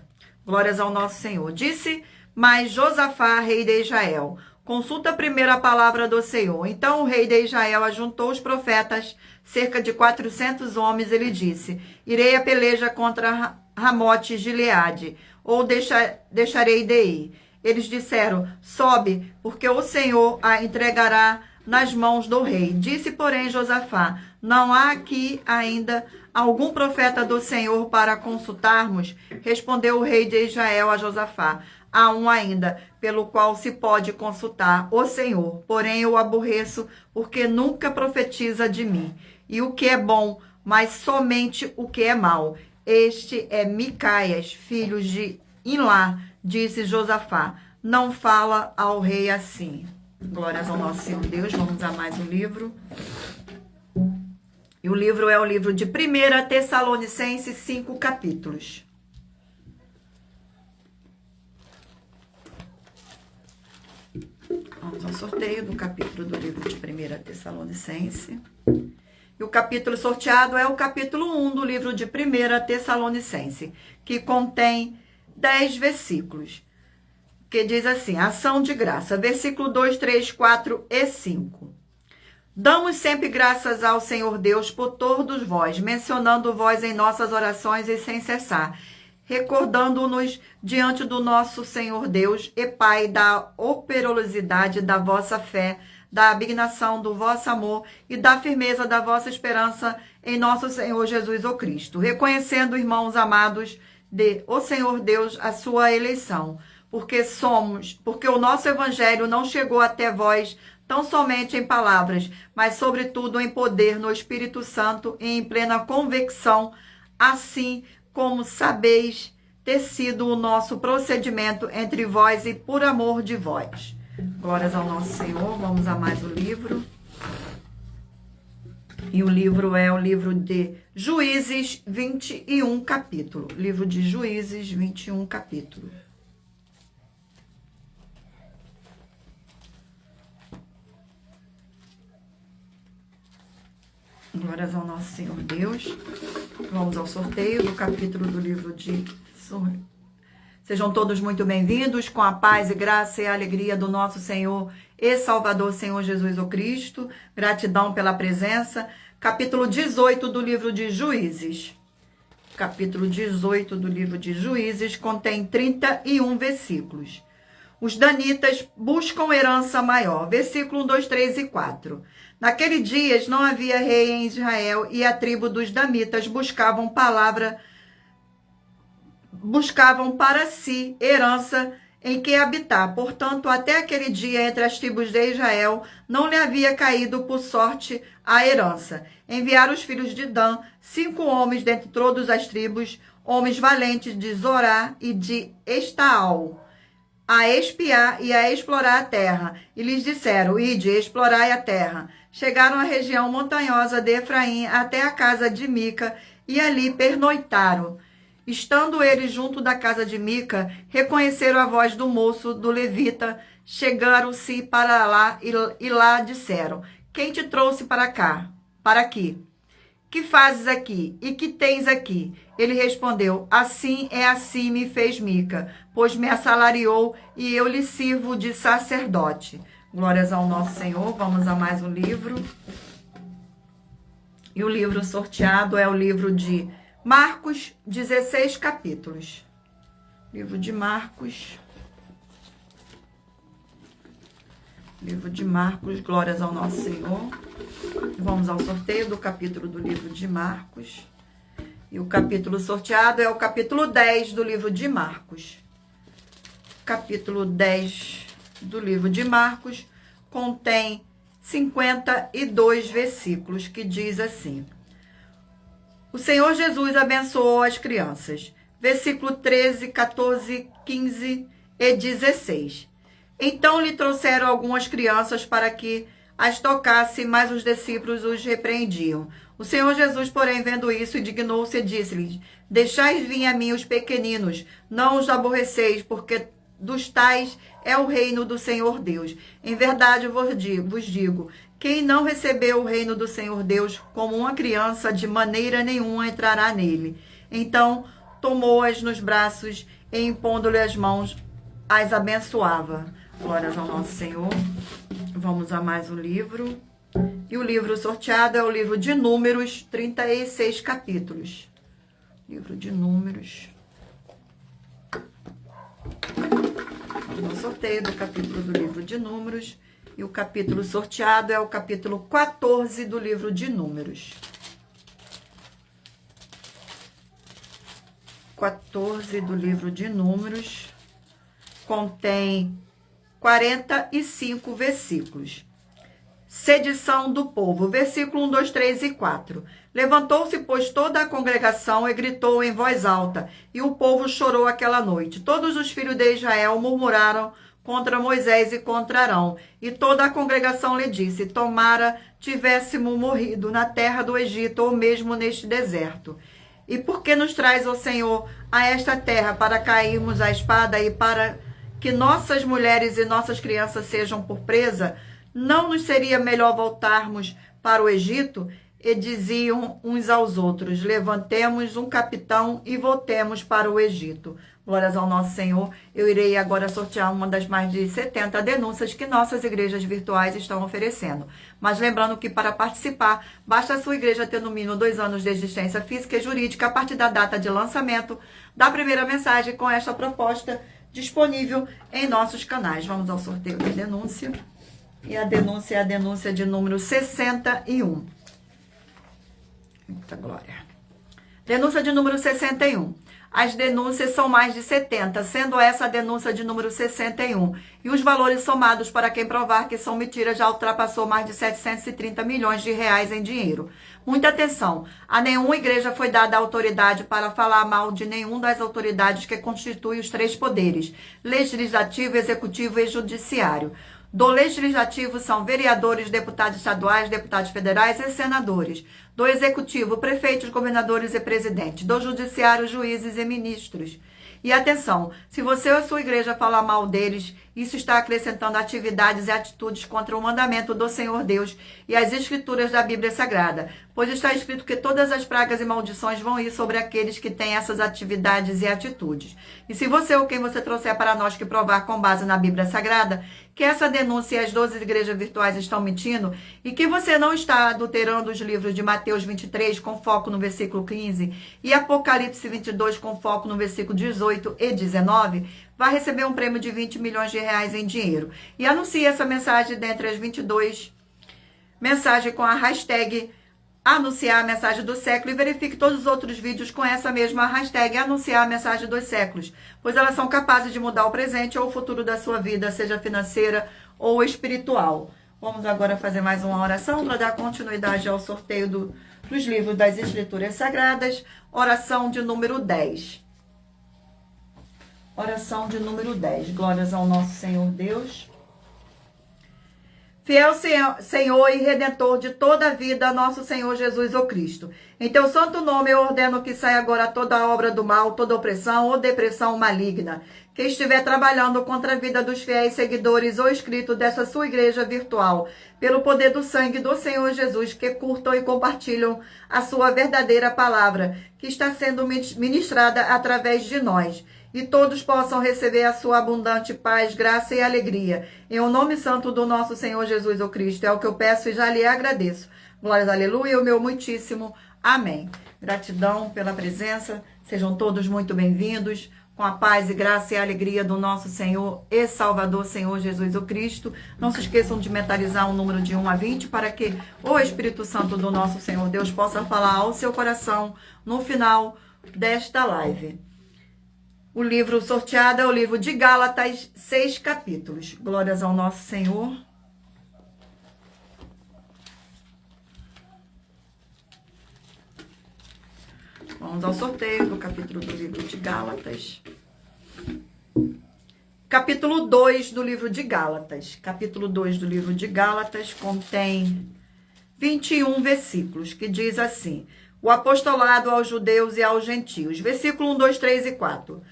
Glórias ao nosso Senhor. Disse, mas Josafá, rei de Israel, consulta primeiro a palavra do Senhor. Então o rei de Israel ajuntou os profetas, cerca de 400 homens, ele disse, irei a peleja contra Ramote Gileade, ou deixarei de ir. Eles disseram, sobe, porque o Senhor a entregará nas mãos do rei. Disse, porém, Josafá, não há aqui ainda algum profeta do Senhor para consultarmos? Respondeu o rei de Israel a Josafá, há um ainda, pelo qual se pode consultar o Senhor, porém eu aborreço, porque nunca profetiza de mim. E o que é bom, mas somente o que é mau. Este é Micaias, filho de Imlá, disse Josafá, não fala ao rei assim. Glórias ao nosso Senhor Deus. Vamos a mais um livro. E o livro é o livro de 1 Tessalonicenses, 5 capítulos. Vamos ao sorteio do capítulo do livro de 1 Tessalonicenses. E o capítulo sorteado é o capítulo 1 do livro de 1 Tessalonicenses, que contém 10 versículos. Que diz assim, ação de graça, versículo 2, 3, 4 e 5. Damos sempre graças ao Senhor Deus por todos vós, mencionando vós em nossas orações e sem cessar, recordando-nos diante do nosso Senhor Deus e Pai da operosidade da vossa fé, da abnegação do vosso amor e da firmeza da vossa esperança em nosso Senhor Jesus o Cristo, reconhecendo, irmãos amados, de o Senhor Deus a sua eleição, porque o nosso evangelho não chegou até vós tão somente em palavras, mas sobretudo em poder no Espírito Santo e em plena convicção, assim como sabeis ter sido o nosso procedimento entre vós e por amor de vós. Glórias ao nosso Senhor. Vamos a mais um livro. E o livro é o livro de Juízes, 21 capítulo. Livro de Juízes, 21 capítulo. Glórias ao nosso Senhor Deus. Vamos ao sorteio do capítulo do livro de... Sejam todos muito bem-vindos, com a paz e graça e alegria do nosso Senhor e Salvador, Senhor Jesus o Cristo. Gratidão pela presença. Capítulo 18 do livro de Juízes. Capítulo 18 do livro de Juízes contém 31 versículos. Os danitas buscam herança maior. Versículo 1, 2, 3 e 4. Naquele dias não havia rei em Israel e a tribo dos danitas buscavam para si herança em que habitar. Portanto, até aquele dia, entre as tribos de Israel, não lhe havia caído por sorte a herança. Enviaram os filhos de Dan, 5 homens dentre todas as tribos, homens valentes de Zorá e de Estaol, a espiar e a explorar a terra. E lhes disseram, ide, explorai a terra. Chegaram à região montanhosa de Efraim, até a casa de Mica, e ali pernoitaram. Estando eles junto da casa de Mica, reconheceram a voz do moço, do levita, chegaram-se para lá e lá disseram: quem te trouxe para cá? Para aqui? Que fazes aqui? E que tens aqui? Ele respondeu: assim me fez Mica, pois me assalariou e eu lhe sirvo de sacerdote. Glórias ao nosso Senhor. Vamos a mais um livro. E o livro sorteado é o livro de Marcos, 16 capítulos. Livro de Marcos. Livro de Marcos, glórias ao nosso Senhor. Vamos ao sorteio do capítulo do livro de Marcos. E o capítulo sorteado é o capítulo 10 do livro de Marcos. Capítulo 10 do livro de Marcos contém 52 versículos, que diz assim: o Senhor Jesus abençoou as crianças. Versículo 13, 14, 15 e 16. Então lhe trouxeram algumas crianças para que as tocasse, mas os discípulos os repreendiam. O Senhor Jesus, porém, vendo isso, indignou-se e disse-lhes: deixai vir a mim os pequeninos, não os aborreceis, porque dos tais é o reino do Senhor Deus. Em verdade vos digo, quem não recebeu o reino do Senhor Deus como uma criança, de maneira nenhuma entrará nele. Então tomou-as nos braços e, impondo-lhe as mãos, as abençoava. Glórias ao nosso Senhor. Vamos a mais um livro. E o livro sorteado é o livro de Números, 36 capítulos. Livro de Números. Vamos ao sorteio do capítulo do livro de Números. E o capítulo sorteado é o capítulo 14 do livro de Números. 14 do livro de Números contém 45 versículos. Sedição do povo, versículo 1, 2, 3 e 4. Levantou-se, pois, toda a congregação e gritou em voz alta, e o povo chorou aquela noite. Todos os filhos de Israel murmuraram contra Moisés e contra Arão. E toda a congregação lhe disse: tomara tivéssemos morrido na terra do Egito, ou mesmo neste deserto. E por que nos traz, ó Senhor, a esta terra, para cairmos à espada e para que nossas mulheres e nossas crianças sejam por presa? Não nos seria melhor voltarmos para o Egito? E diziam uns aos outros: levantemos um capitão e voltemos para o Egito. Glórias ao nosso Senhor. Eu irei agora sortear uma das mais de 70 denúncias que nossas igrejas virtuais estão oferecendo. Mas lembrando que para participar, basta a sua igreja ter no mínimo 2 anos de existência física e jurídica a partir da data de lançamento da primeira mensagem com esta proposta disponível em nossos canais. Vamos ao sorteio de denúncia. E a denúncia é a denúncia de número 61. Eita glória. Denúncia de número 61. As denúncias são mais de 70, sendo essa a denúncia de número 61. E os valores somados para quem provar que são mentiras já ultrapassou mais de 730 milhões de reais em dinheiro. Muita atenção, a nenhuma igreja foi dada a autoridade para falar mal de nenhum das autoridades que constituem os 3 poderes: legislativo, executivo e judiciário. Do legislativo são vereadores, deputados estaduais, deputados federais e senadores. Do executivo, prefeitos, governadores e presidentes. Do judiciário, juízes e ministros. E atenção, se você ou a sua igreja falar mal deles, isso está acrescentando atividades e atitudes contra o mandamento do Senhor Deus e as escrituras da Bíblia Sagrada, pois está escrito que todas as pragas e maldições vão ir sobre aqueles que têm essas atividades e atitudes. E se você ou quem você trouxer para nós que provar com base na Bíblia Sagrada que essa denúncia e as 12 igrejas virtuais estão mentindo e que você não está adulterando os livros de Mateus 23 com foco no versículo 15 e Apocalipse 22 com foco no versículo 18 e 19, vai receber um prêmio de 20 milhões de reais em dinheiro. E anuncie essa mensagem dentre as 22 mensagens com a hashtag anunciar a mensagem do século e verifique todos os outros vídeos com essa mesma hashtag anunciar a mensagem dos séculos, pois elas são capazes de mudar o presente ou o futuro da sua vida, seja financeira ou espiritual. Vamos agora fazer mais uma oração para dar continuidade ao sorteio dos livros das Escrituras Sagradas. Oração de número 10. Oração de número 10. Glórias ao nosso Senhor Deus. Fiel Senhor e Redentor de toda a vida, nosso Senhor Jesus o Cristo. Em teu santo nome eu ordeno que saia agora toda obra do mal, toda opressão ou depressão maligna, que estiver trabalhando contra a vida dos fiéis seguidores ou inscritos dessa sua igreja virtual, pelo poder do sangue do Senhor Jesus, que curtam e compartilham a sua verdadeira palavra, que está sendo ministrada através de nós. E todos possam receber a sua abundante paz, graça e alegria. Em o nome santo do nosso Senhor Jesus o Cristo, é o que eu peço e já lhe agradeço. Glórias, aleluia, o meu muitíssimo amém. Gratidão pela presença, sejam todos muito bem-vindos, com a paz e graça e alegria do nosso Senhor e Salvador, Senhor Jesus o Cristo. Não se esqueçam de mentalizar um número de 1 a 20, para que o Espírito Santo do nosso Senhor Deus possa falar ao seu coração no final desta live. O livro sorteado é o livro de Gálatas, 6 capítulos. Glórias ao nosso Senhor. Vamos ao sorteio do capítulo do livro de Gálatas. Capítulo 2 do livro de Gálatas. Capítulo 2 do livro de Gálatas contém 21 versículos, que diz assim: o apostolado aos judeus e aos gentios. Versículo 1, 2, 3 e 4.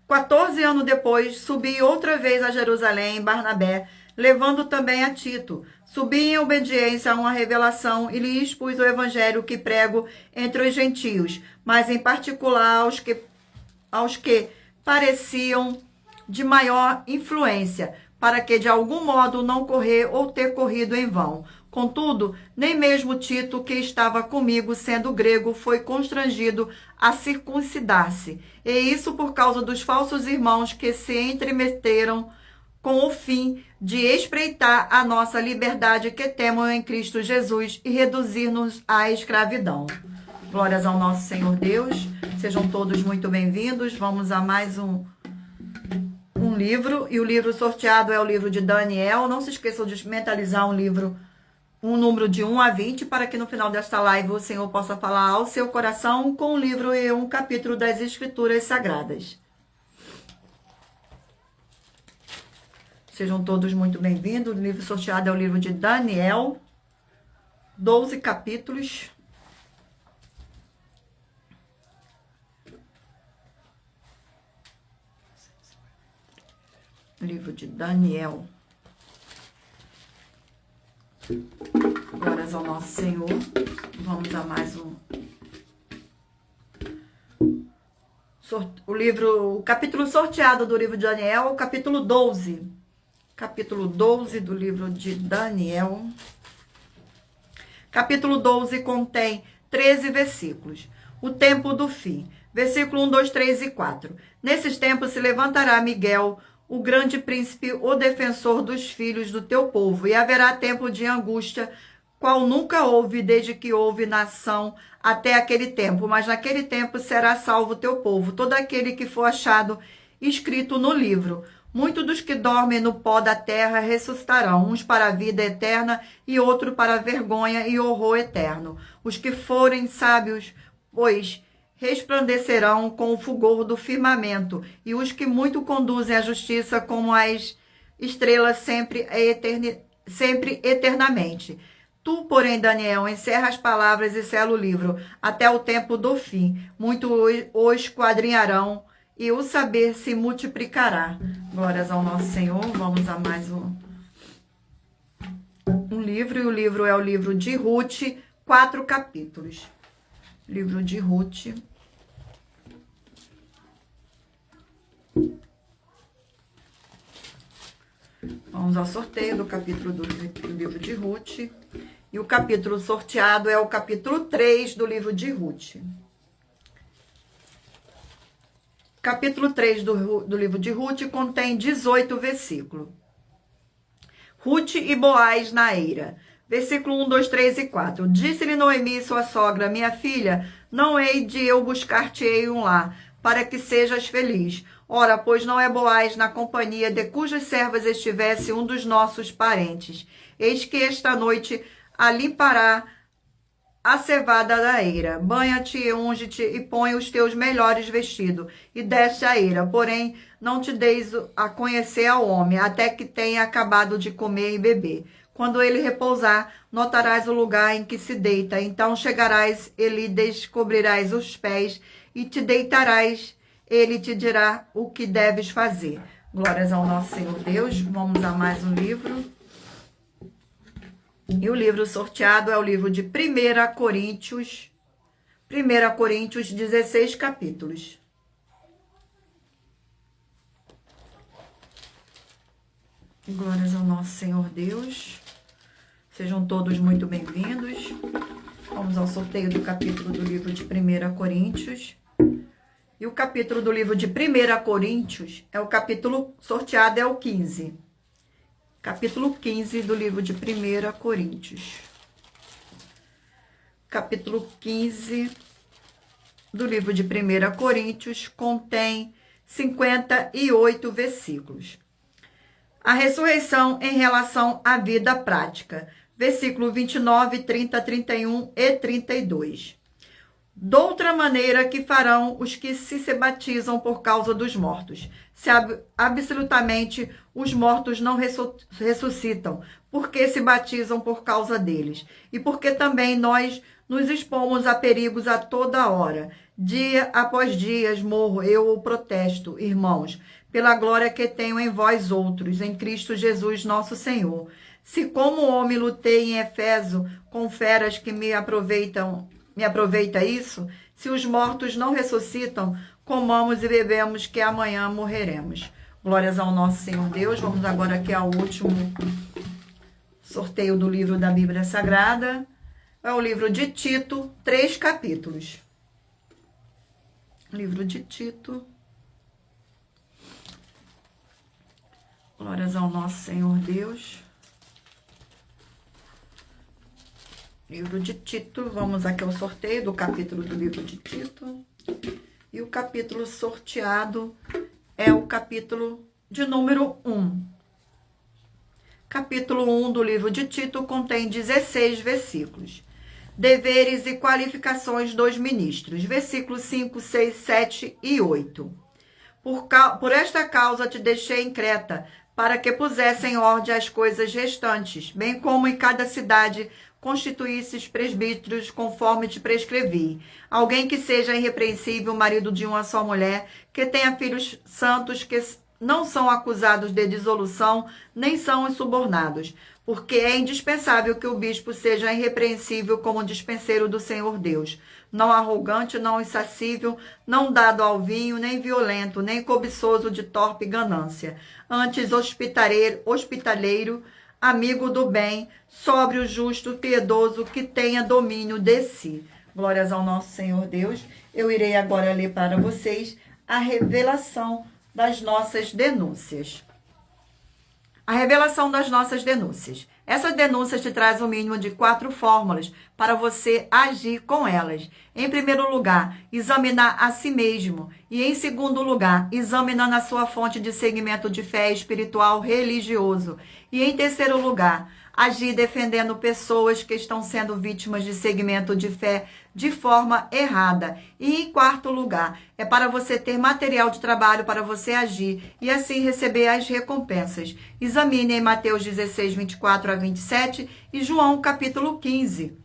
14 anos depois, subi outra vez a Jerusalém em Barnabé, levando também a Tito. Subi em obediência a uma revelação e lhe expus o evangelho que prego entre os gentios, mas em particular aos que pareciam de maior influência, para que de algum modo não correr ou ter corrido em vão. Contudo, nem mesmo Tito, que estava comigo, sendo grego, foi constrangido a circuncidar-se. E isso por causa dos falsos irmãos que se entremeteram com o fim de espreitar a nossa liberdade que temos em Cristo Jesus e reduzir-nos à escravidão. Glórias ao nosso Senhor Deus. Sejam todos muito bem-vindos. Vamos a mais um livro. E o livro sorteado é o livro de Daniel. Não se esqueçam de mentalizar um número de 1 a 20, para que no final desta live o Senhor possa falar ao seu coração com um livro e um capítulo das Escrituras Sagradas. Sejam todos muito bem-vindos. O livro sorteado é o livro de Daniel, 12 capítulos. Livro de Daniel. Glórias ao nosso Senhor. Vamos a mais um. O capítulo sorteado do livro de Daniel, o capítulo 12. Capítulo 12 do livro de Daniel. Capítulo 12 contém 13 versículos. O tempo do fim. Versículo 1, 2, 3 e 4. Nesses tempos se levantará Miguel, o grande príncipe, o defensor dos filhos do teu povo, e haverá tempo de angústia, qual nunca houve desde que houve nação até aquele tempo, mas naquele tempo será salvo o teu povo, todo aquele que for achado escrito no livro. Muitos dos que dormem no pó da terra ressuscitarão, uns para a vida eterna e outros para a vergonha e horror eterno. Os que forem sábios, pois, resplandecerão com o fulgor do firmamento, e os que muito conduzem a justiça como as estrelas sempre eternamente. Tu, porém, Daniel, encerra as palavras e sela o livro até o tempo do fim. Muitos o esquadrinharão e o saber se multiplicará. Glórias ao nosso Senhor. Vamos a mais um livro, e o livro é o livro de Ruth, 4 capítulos. Livro de Ruth. Vamos ao sorteio do capítulo do livro de Ruth. E o capítulo sorteado é o capítulo 3 do livro de Ruth. Capítulo 3 do livro de Ruth contém 18 versículos. Ruth e Boaz na eira. Versículo 1, 2, 3 e 4. Disse-lhe Noemi, sua sogra: minha filha, não hei de eu buscar-te-ei um lar, para que sejas feliz. Ora, pois não é Boaz na companhia de cujas servas estivesse um dos nossos parentes. Eis que esta noite ali pará a cevada da eira. Banha-te, unge-te e põe os teus melhores vestidos, e desce a eira. Porém, não te deis a conhecer ao homem, até que tenha acabado de comer e beber. Quando ele repousar, notarás o lugar em que se deita. Então chegarás, ele descobrirás os pés e te deitarás. Ele te dirá o que deves fazer. Glórias ao nosso Senhor Deus. Vamos a mais um livro. E o livro sorteado é o livro de 1 Coríntios. 1 Coríntios, 16 capítulos. Glórias ao nosso Senhor Deus. Sejam todos muito bem-vindos. Vamos ao sorteio do capítulo do livro de 1 Coríntios. E o capítulo do livro de 1 Coríntios é o capítulo sorteado, é o 15. Capítulo 15 do livro de 1 Coríntios. Capítulo 15 do livro de 1 Coríntios contém 58 versículos. A ressurreição em relação à vida prática. Versículo 29, 30, 31 e 32. Doutra maneira que farão os que se batizam por causa dos mortos. Se absolutamente os mortos não ressuscitam, porque se batizam por causa deles. E porque também nós nos expomos a perigos a toda hora. Dia após dia morro, eu o protesto, irmãos, pela glória que tenho em vós outros, em Cristo Jesus nosso Senhor. Se como homem lutei em Éfeso com feras que me aproveita isso, se os mortos não ressuscitam, comamos e bebemos que amanhã morreremos. Glórias ao nosso Senhor Deus. Vamos agora aqui ao último sorteio do livro da Bíblia Sagrada. É o livro de Tito, 3 capítulos. Livro de Tito. Glórias ao nosso Senhor Deus. Livro de Tito. Vamos aqui ao sorteio do capítulo do livro de Tito. E o capítulo sorteado é o capítulo de número 1. Capítulo 1 do livro de Tito contém 16 versículos. Deveres e qualificações dos ministros. Versículos 5, 6, 7 e 8. Por esta causa te deixei em Creta, para que pusesse em ordem as coisas restantes, bem como em cada cidade constituísses presbíteros, conforme te prescrevi. Alguém que seja irrepreensível, marido de uma só mulher, que tenha filhos santos, que não são acusados de dissolução, nem são insubornados, porque é indispensável que o bispo seja irrepreensível como dispenseiro do Senhor Deus, não arrogante, não insacível, não dado ao vinho, nem violento, nem cobiçoso de torpe ganância, antes hospitaleiro, amigo do bem, sóbrio, justo, piedoso, que tenha domínio de si. Glórias ao nosso Senhor Deus. Eu irei agora ler para vocês a revelação das nossas denúncias. A revelação das nossas denúncias. Essas denúncias te trazem o mínimo de 4 fórmulas para você agir com elas. Em primeiro lugar, examinar a si mesmo. E em segundo lugar, examinar a sua fonte de segmento de fé espiritual religioso. E em terceiro lugar, agir defendendo pessoas que estão sendo vítimas de segmento de fé de forma errada. E em quarto lugar, é para você ter material de trabalho para você agir e assim receber as recompensas. Examine em Mateus 16, 24 a 27 e João capítulo 15.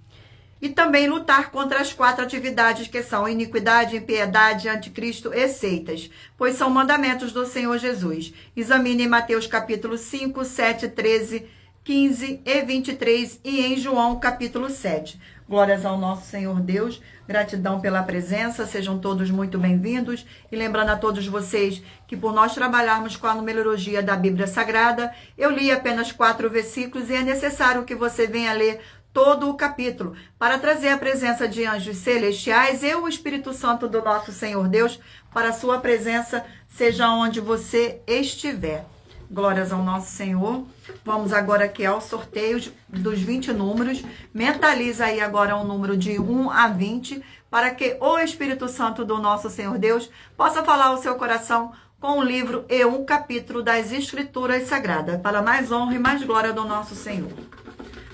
E também lutar contra as 4 atividades que são iniquidade, impiedade, anticristo e seitas, pois são mandamentos do Senhor Jesus. Examine em Mateus capítulo 5, 7, 13, 15 e 23 e em João capítulo 7. Glórias ao nosso Senhor Deus, gratidão pela presença, sejam todos muito bem-vindos. E lembrando a todos vocês que por nós trabalharmos com a numerologia da Bíblia Sagrada, eu li apenas 4 versículos e é necessário que você venha ler todo o capítulo para trazer a presença de anjos celestiais e o Espírito Santo do nosso Senhor Deus para a sua presença, seja onde você estiver. Glórias ao nosso Senhor. Vamos agora aqui ao sorteio dos 20 números. Mentaliza aí agora um número de 1 a 20, para que o Espírito Santo do nosso Senhor Deus possa falar ao seu coração com um livro e um capítulo das Escrituras Sagradas, para mais honra e mais glória do nosso Senhor.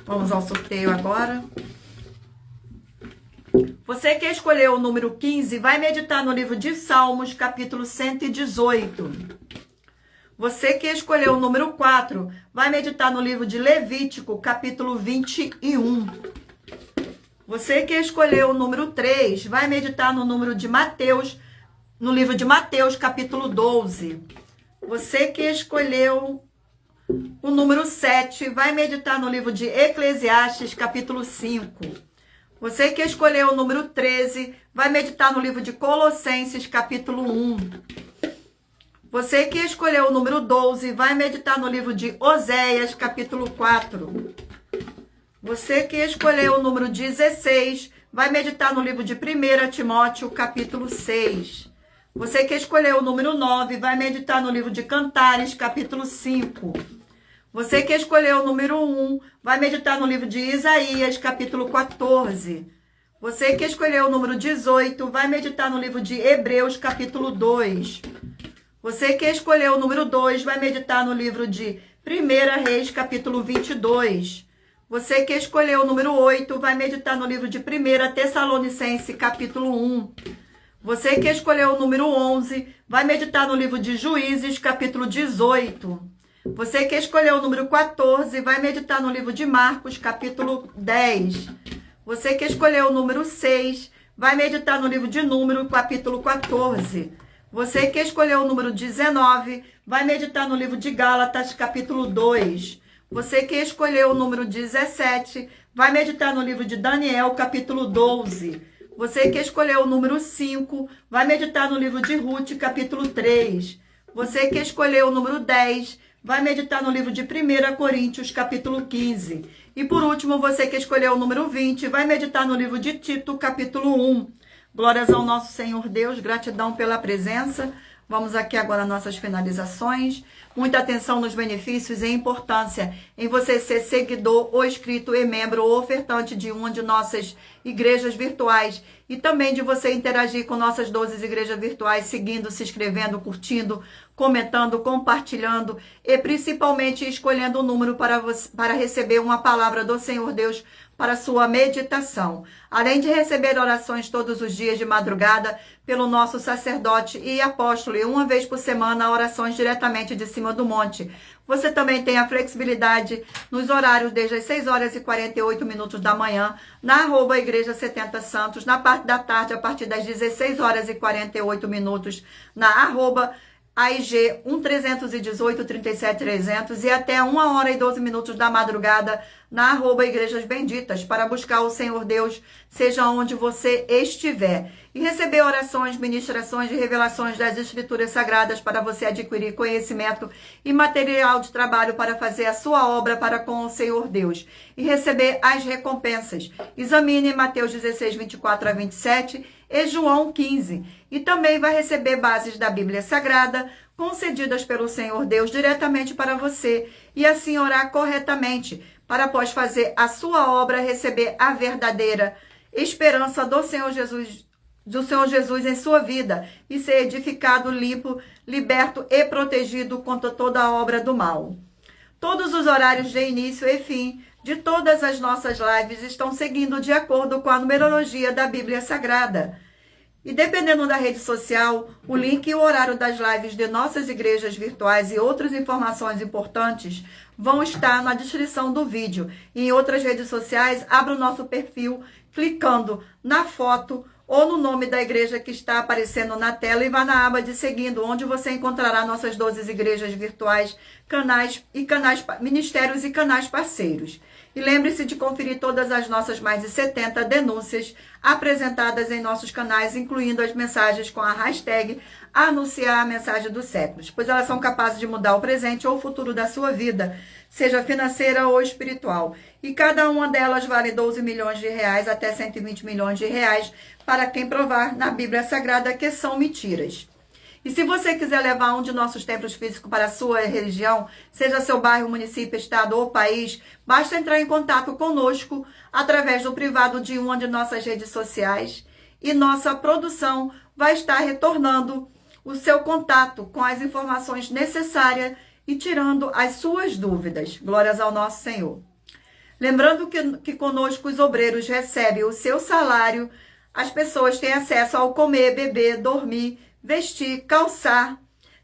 Vamos ao sorteio agora. Você que escolheu o número 15, vai meditar no livro de Salmos, capítulo 118. Você que escolheu o número 4, vai meditar no livro de Levítico, capítulo 21. Você que escolheu o número 3, vai meditar no número de Mateus, no livro de Mateus, capítulo 12. Você que escolheu o número 7, vai meditar no livro de Eclesiastes, capítulo 5. Você que escolheu o número 13, vai meditar no livro de Colossenses, capítulo 1. Você que escolheu o número 12, vai meditar no livro de Oséias, capítulo 4. Você que escolheu o número 16, vai meditar no livro de 1 Timóteo, capítulo 6. Você que escolheu o número 9, vai meditar no livro de Cantares, capítulo 5. Você que escolheu o número 1, vai meditar no livro de Isaías, capítulo 14. Você que escolheu o número 18, vai meditar no livro de Hebreus, capítulo 2. Você que escolheu o número 2, vai meditar no livro de 1 Reis, capítulo 22. Você que escolheu o número 8, vai meditar no livro de 1 Tessalonicenses, capítulo 1. Você que escolheu o número 11, vai meditar no livro de Juízes, capítulo 18. Você que escolheu o número 14, vai meditar no livro de Marcos, capítulo 10. Você que escolheu o número 6, vai meditar no livro de Números, capítulo 14. Você que escolheu o número 19, vai meditar no livro de Gálatas, capítulo 2. Você que escolheu o número 17, vai meditar no livro de Daniel, capítulo 12. Você que escolheu o número 5, vai meditar no livro de Ruth, capítulo 3. Você que escolheu o número 10, vai meditar no livro de 1 Coríntios, capítulo 15. E por último, você que escolheu o número 20, vai meditar no livro de Tito, capítulo 1. Glórias ao nosso Senhor Deus, gratidão pela presença. Vamos aqui agora às nossas finalizações. Muita atenção nos benefícios e importância em você ser seguidor ou inscrito e membro ou ofertante de uma de nossas igrejas virtuais e também de você interagir com nossas 12 igrejas virtuais, seguindo, se inscrevendo, curtindo, comentando, compartilhando e principalmente escolhendo o número para receber uma palavra do Senhor Deus para sua meditação. Além de receber orações todos os dias de madrugada pelo nosso sacerdote e apóstolo e uma vez por semana orações diretamente de cima do monte. Você também tem a flexibilidade nos horários desde as 6 horas e 48 minutos da manhã na @Igreja 70 Santos, na parte da tarde a partir das 16 horas e 48 minutos na AIG 1318 37 300 e até 1 hora e 12 minutos da madrugada na @Igrejas Benditas, para buscar o Senhor Deus, seja onde você estiver. E receber orações, ministrações e revelações das Escrituras Sagradas para você adquirir conhecimento e material de trabalho para fazer a sua obra para com o Senhor Deus. E receber as recompensas. Examine Mateus 16, 24 a 27 e João 15. E também vai receber bases da Bíblia Sagrada, concedidas pelo Senhor Deus diretamente para você. E assim orar corretamente, para após fazer a sua obra, receber a verdadeira esperança do Senhor Jesus em sua vida e ser edificado, limpo, liberto e protegido contra toda a obra do mal. Todos os horários de início e fim de todas as nossas lives estão seguindo de acordo com a numerologia da Bíblia Sagrada. E dependendo da rede social, o link e o horário das lives de nossas igrejas virtuais e outras informações importantes vão estar na descrição do vídeo. E em outras redes sociais, abra o nosso perfil clicando na foto ou no nome da igreja que está aparecendo na tela e vá na aba de seguindo, onde você encontrará nossas 12 igrejas virtuais, ministérios e canais parceiros. E lembre-se de conferir todas as nossas mais de 70 denúncias apresentadas em nossos canais, incluindo as mensagens com a hashtag Anunciar a Mensagem dos Séculos, pois elas são capazes de mudar o presente ou o futuro da sua vida, seja financeira ou espiritual. E cada uma delas vale 12 milhões de reais até 120 milhões de reais para quem provar na Bíblia Sagrada que são mentiras. E se você quiser levar um de nossos templos físicos para a sua religião, seja seu bairro, município, estado ou país, basta entrar em contato conosco através do privado de uma de nossas redes sociais e nossa produção vai estar retornando o seu contato com as informações necessárias e tirando as suas dúvidas. Glórias ao nosso Senhor. Lembrando que conosco os obreiros recebem o seu salário, as pessoas têm acesso ao comer, beber, dormir, vestir, calçar,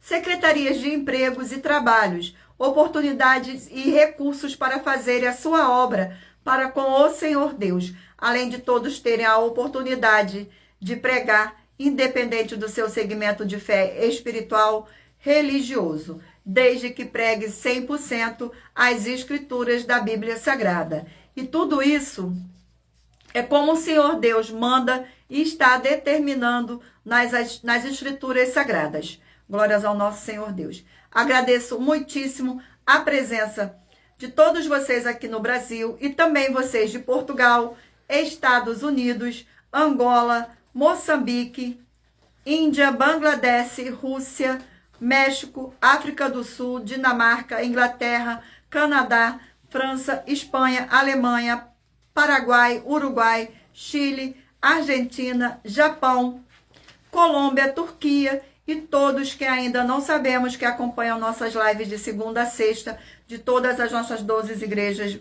secretarias de empregos e trabalhos, oportunidades e recursos para fazerem a sua obra para com o Senhor Deus, além de todos terem a oportunidade de pregar, independente do seu segmento de fé espiritual, religioso, desde que pregue 100% as escrituras da Bíblia Sagrada. E tudo isso é como o Senhor Deus manda e está determinando nas escrituras sagradas. Glórias ao nosso Senhor Deus. Agradeço muitíssimo a presença de todos vocês aqui no Brasil e também vocês de Portugal, Estados Unidos, Angola, Moçambique, Índia, Bangladesh, Rússia, México, África do Sul, Dinamarca, Inglaterra, Canadá, França, Espanha, Alemanha, Paraguai, Uruguai, Chile, Argentina, Japão, Colômbia, Turquia e todos que ainda não sabemos que acompanham nossas lives de segunda a sexta, de todas as nossas 12 igrejas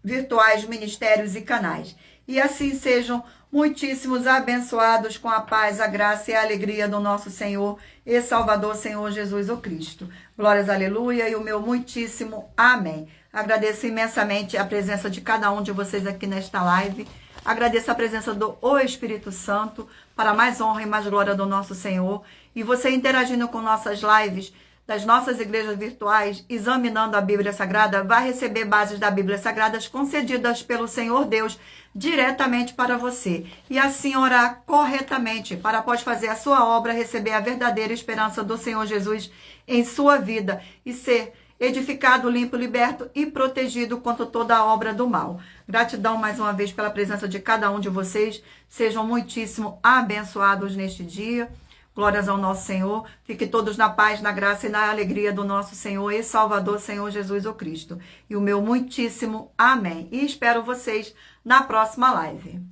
virtuais, ministérios e canais. E assim sejam muitíssimos abençoados com a paz, a graça e a alegria do nosso Senhor e Salvador, Senhor Jesus o Cristo. Glórias, aleluia, e o meu muitíssimo amém. Agradeço imensamente a presença de cada um de vocês aqui nesta live. Agradeço a presença do Espírito Santo para mais honra e mais glória do nosso Senhor. E você interagindo com nossas lives das nossas igrejas virtuais, examinando a Bíblia Sagrada, vai receber bases da Bíblia Sagrada concedidas pelo Senhor Deus diretamente para você. E assim orar corretamente para após fazer a sua obra, receber a verdadeira esperança do Senhor Jesus em sua vida e ser edificado, limpo, liberto e protegido contra toda a obra do mal. Gratidão mais uma vez pela presença de cada um de vocês. Sejam muitíssimo abençoados neste dia. Glórias ao nosso Senhor. Fiquem todos na paz, na graça e na alegria do nosso Senhor e Salvador, Senhor Jesus o Cristo. E o meu muitíssimo amém. E espero vocês na próxima live.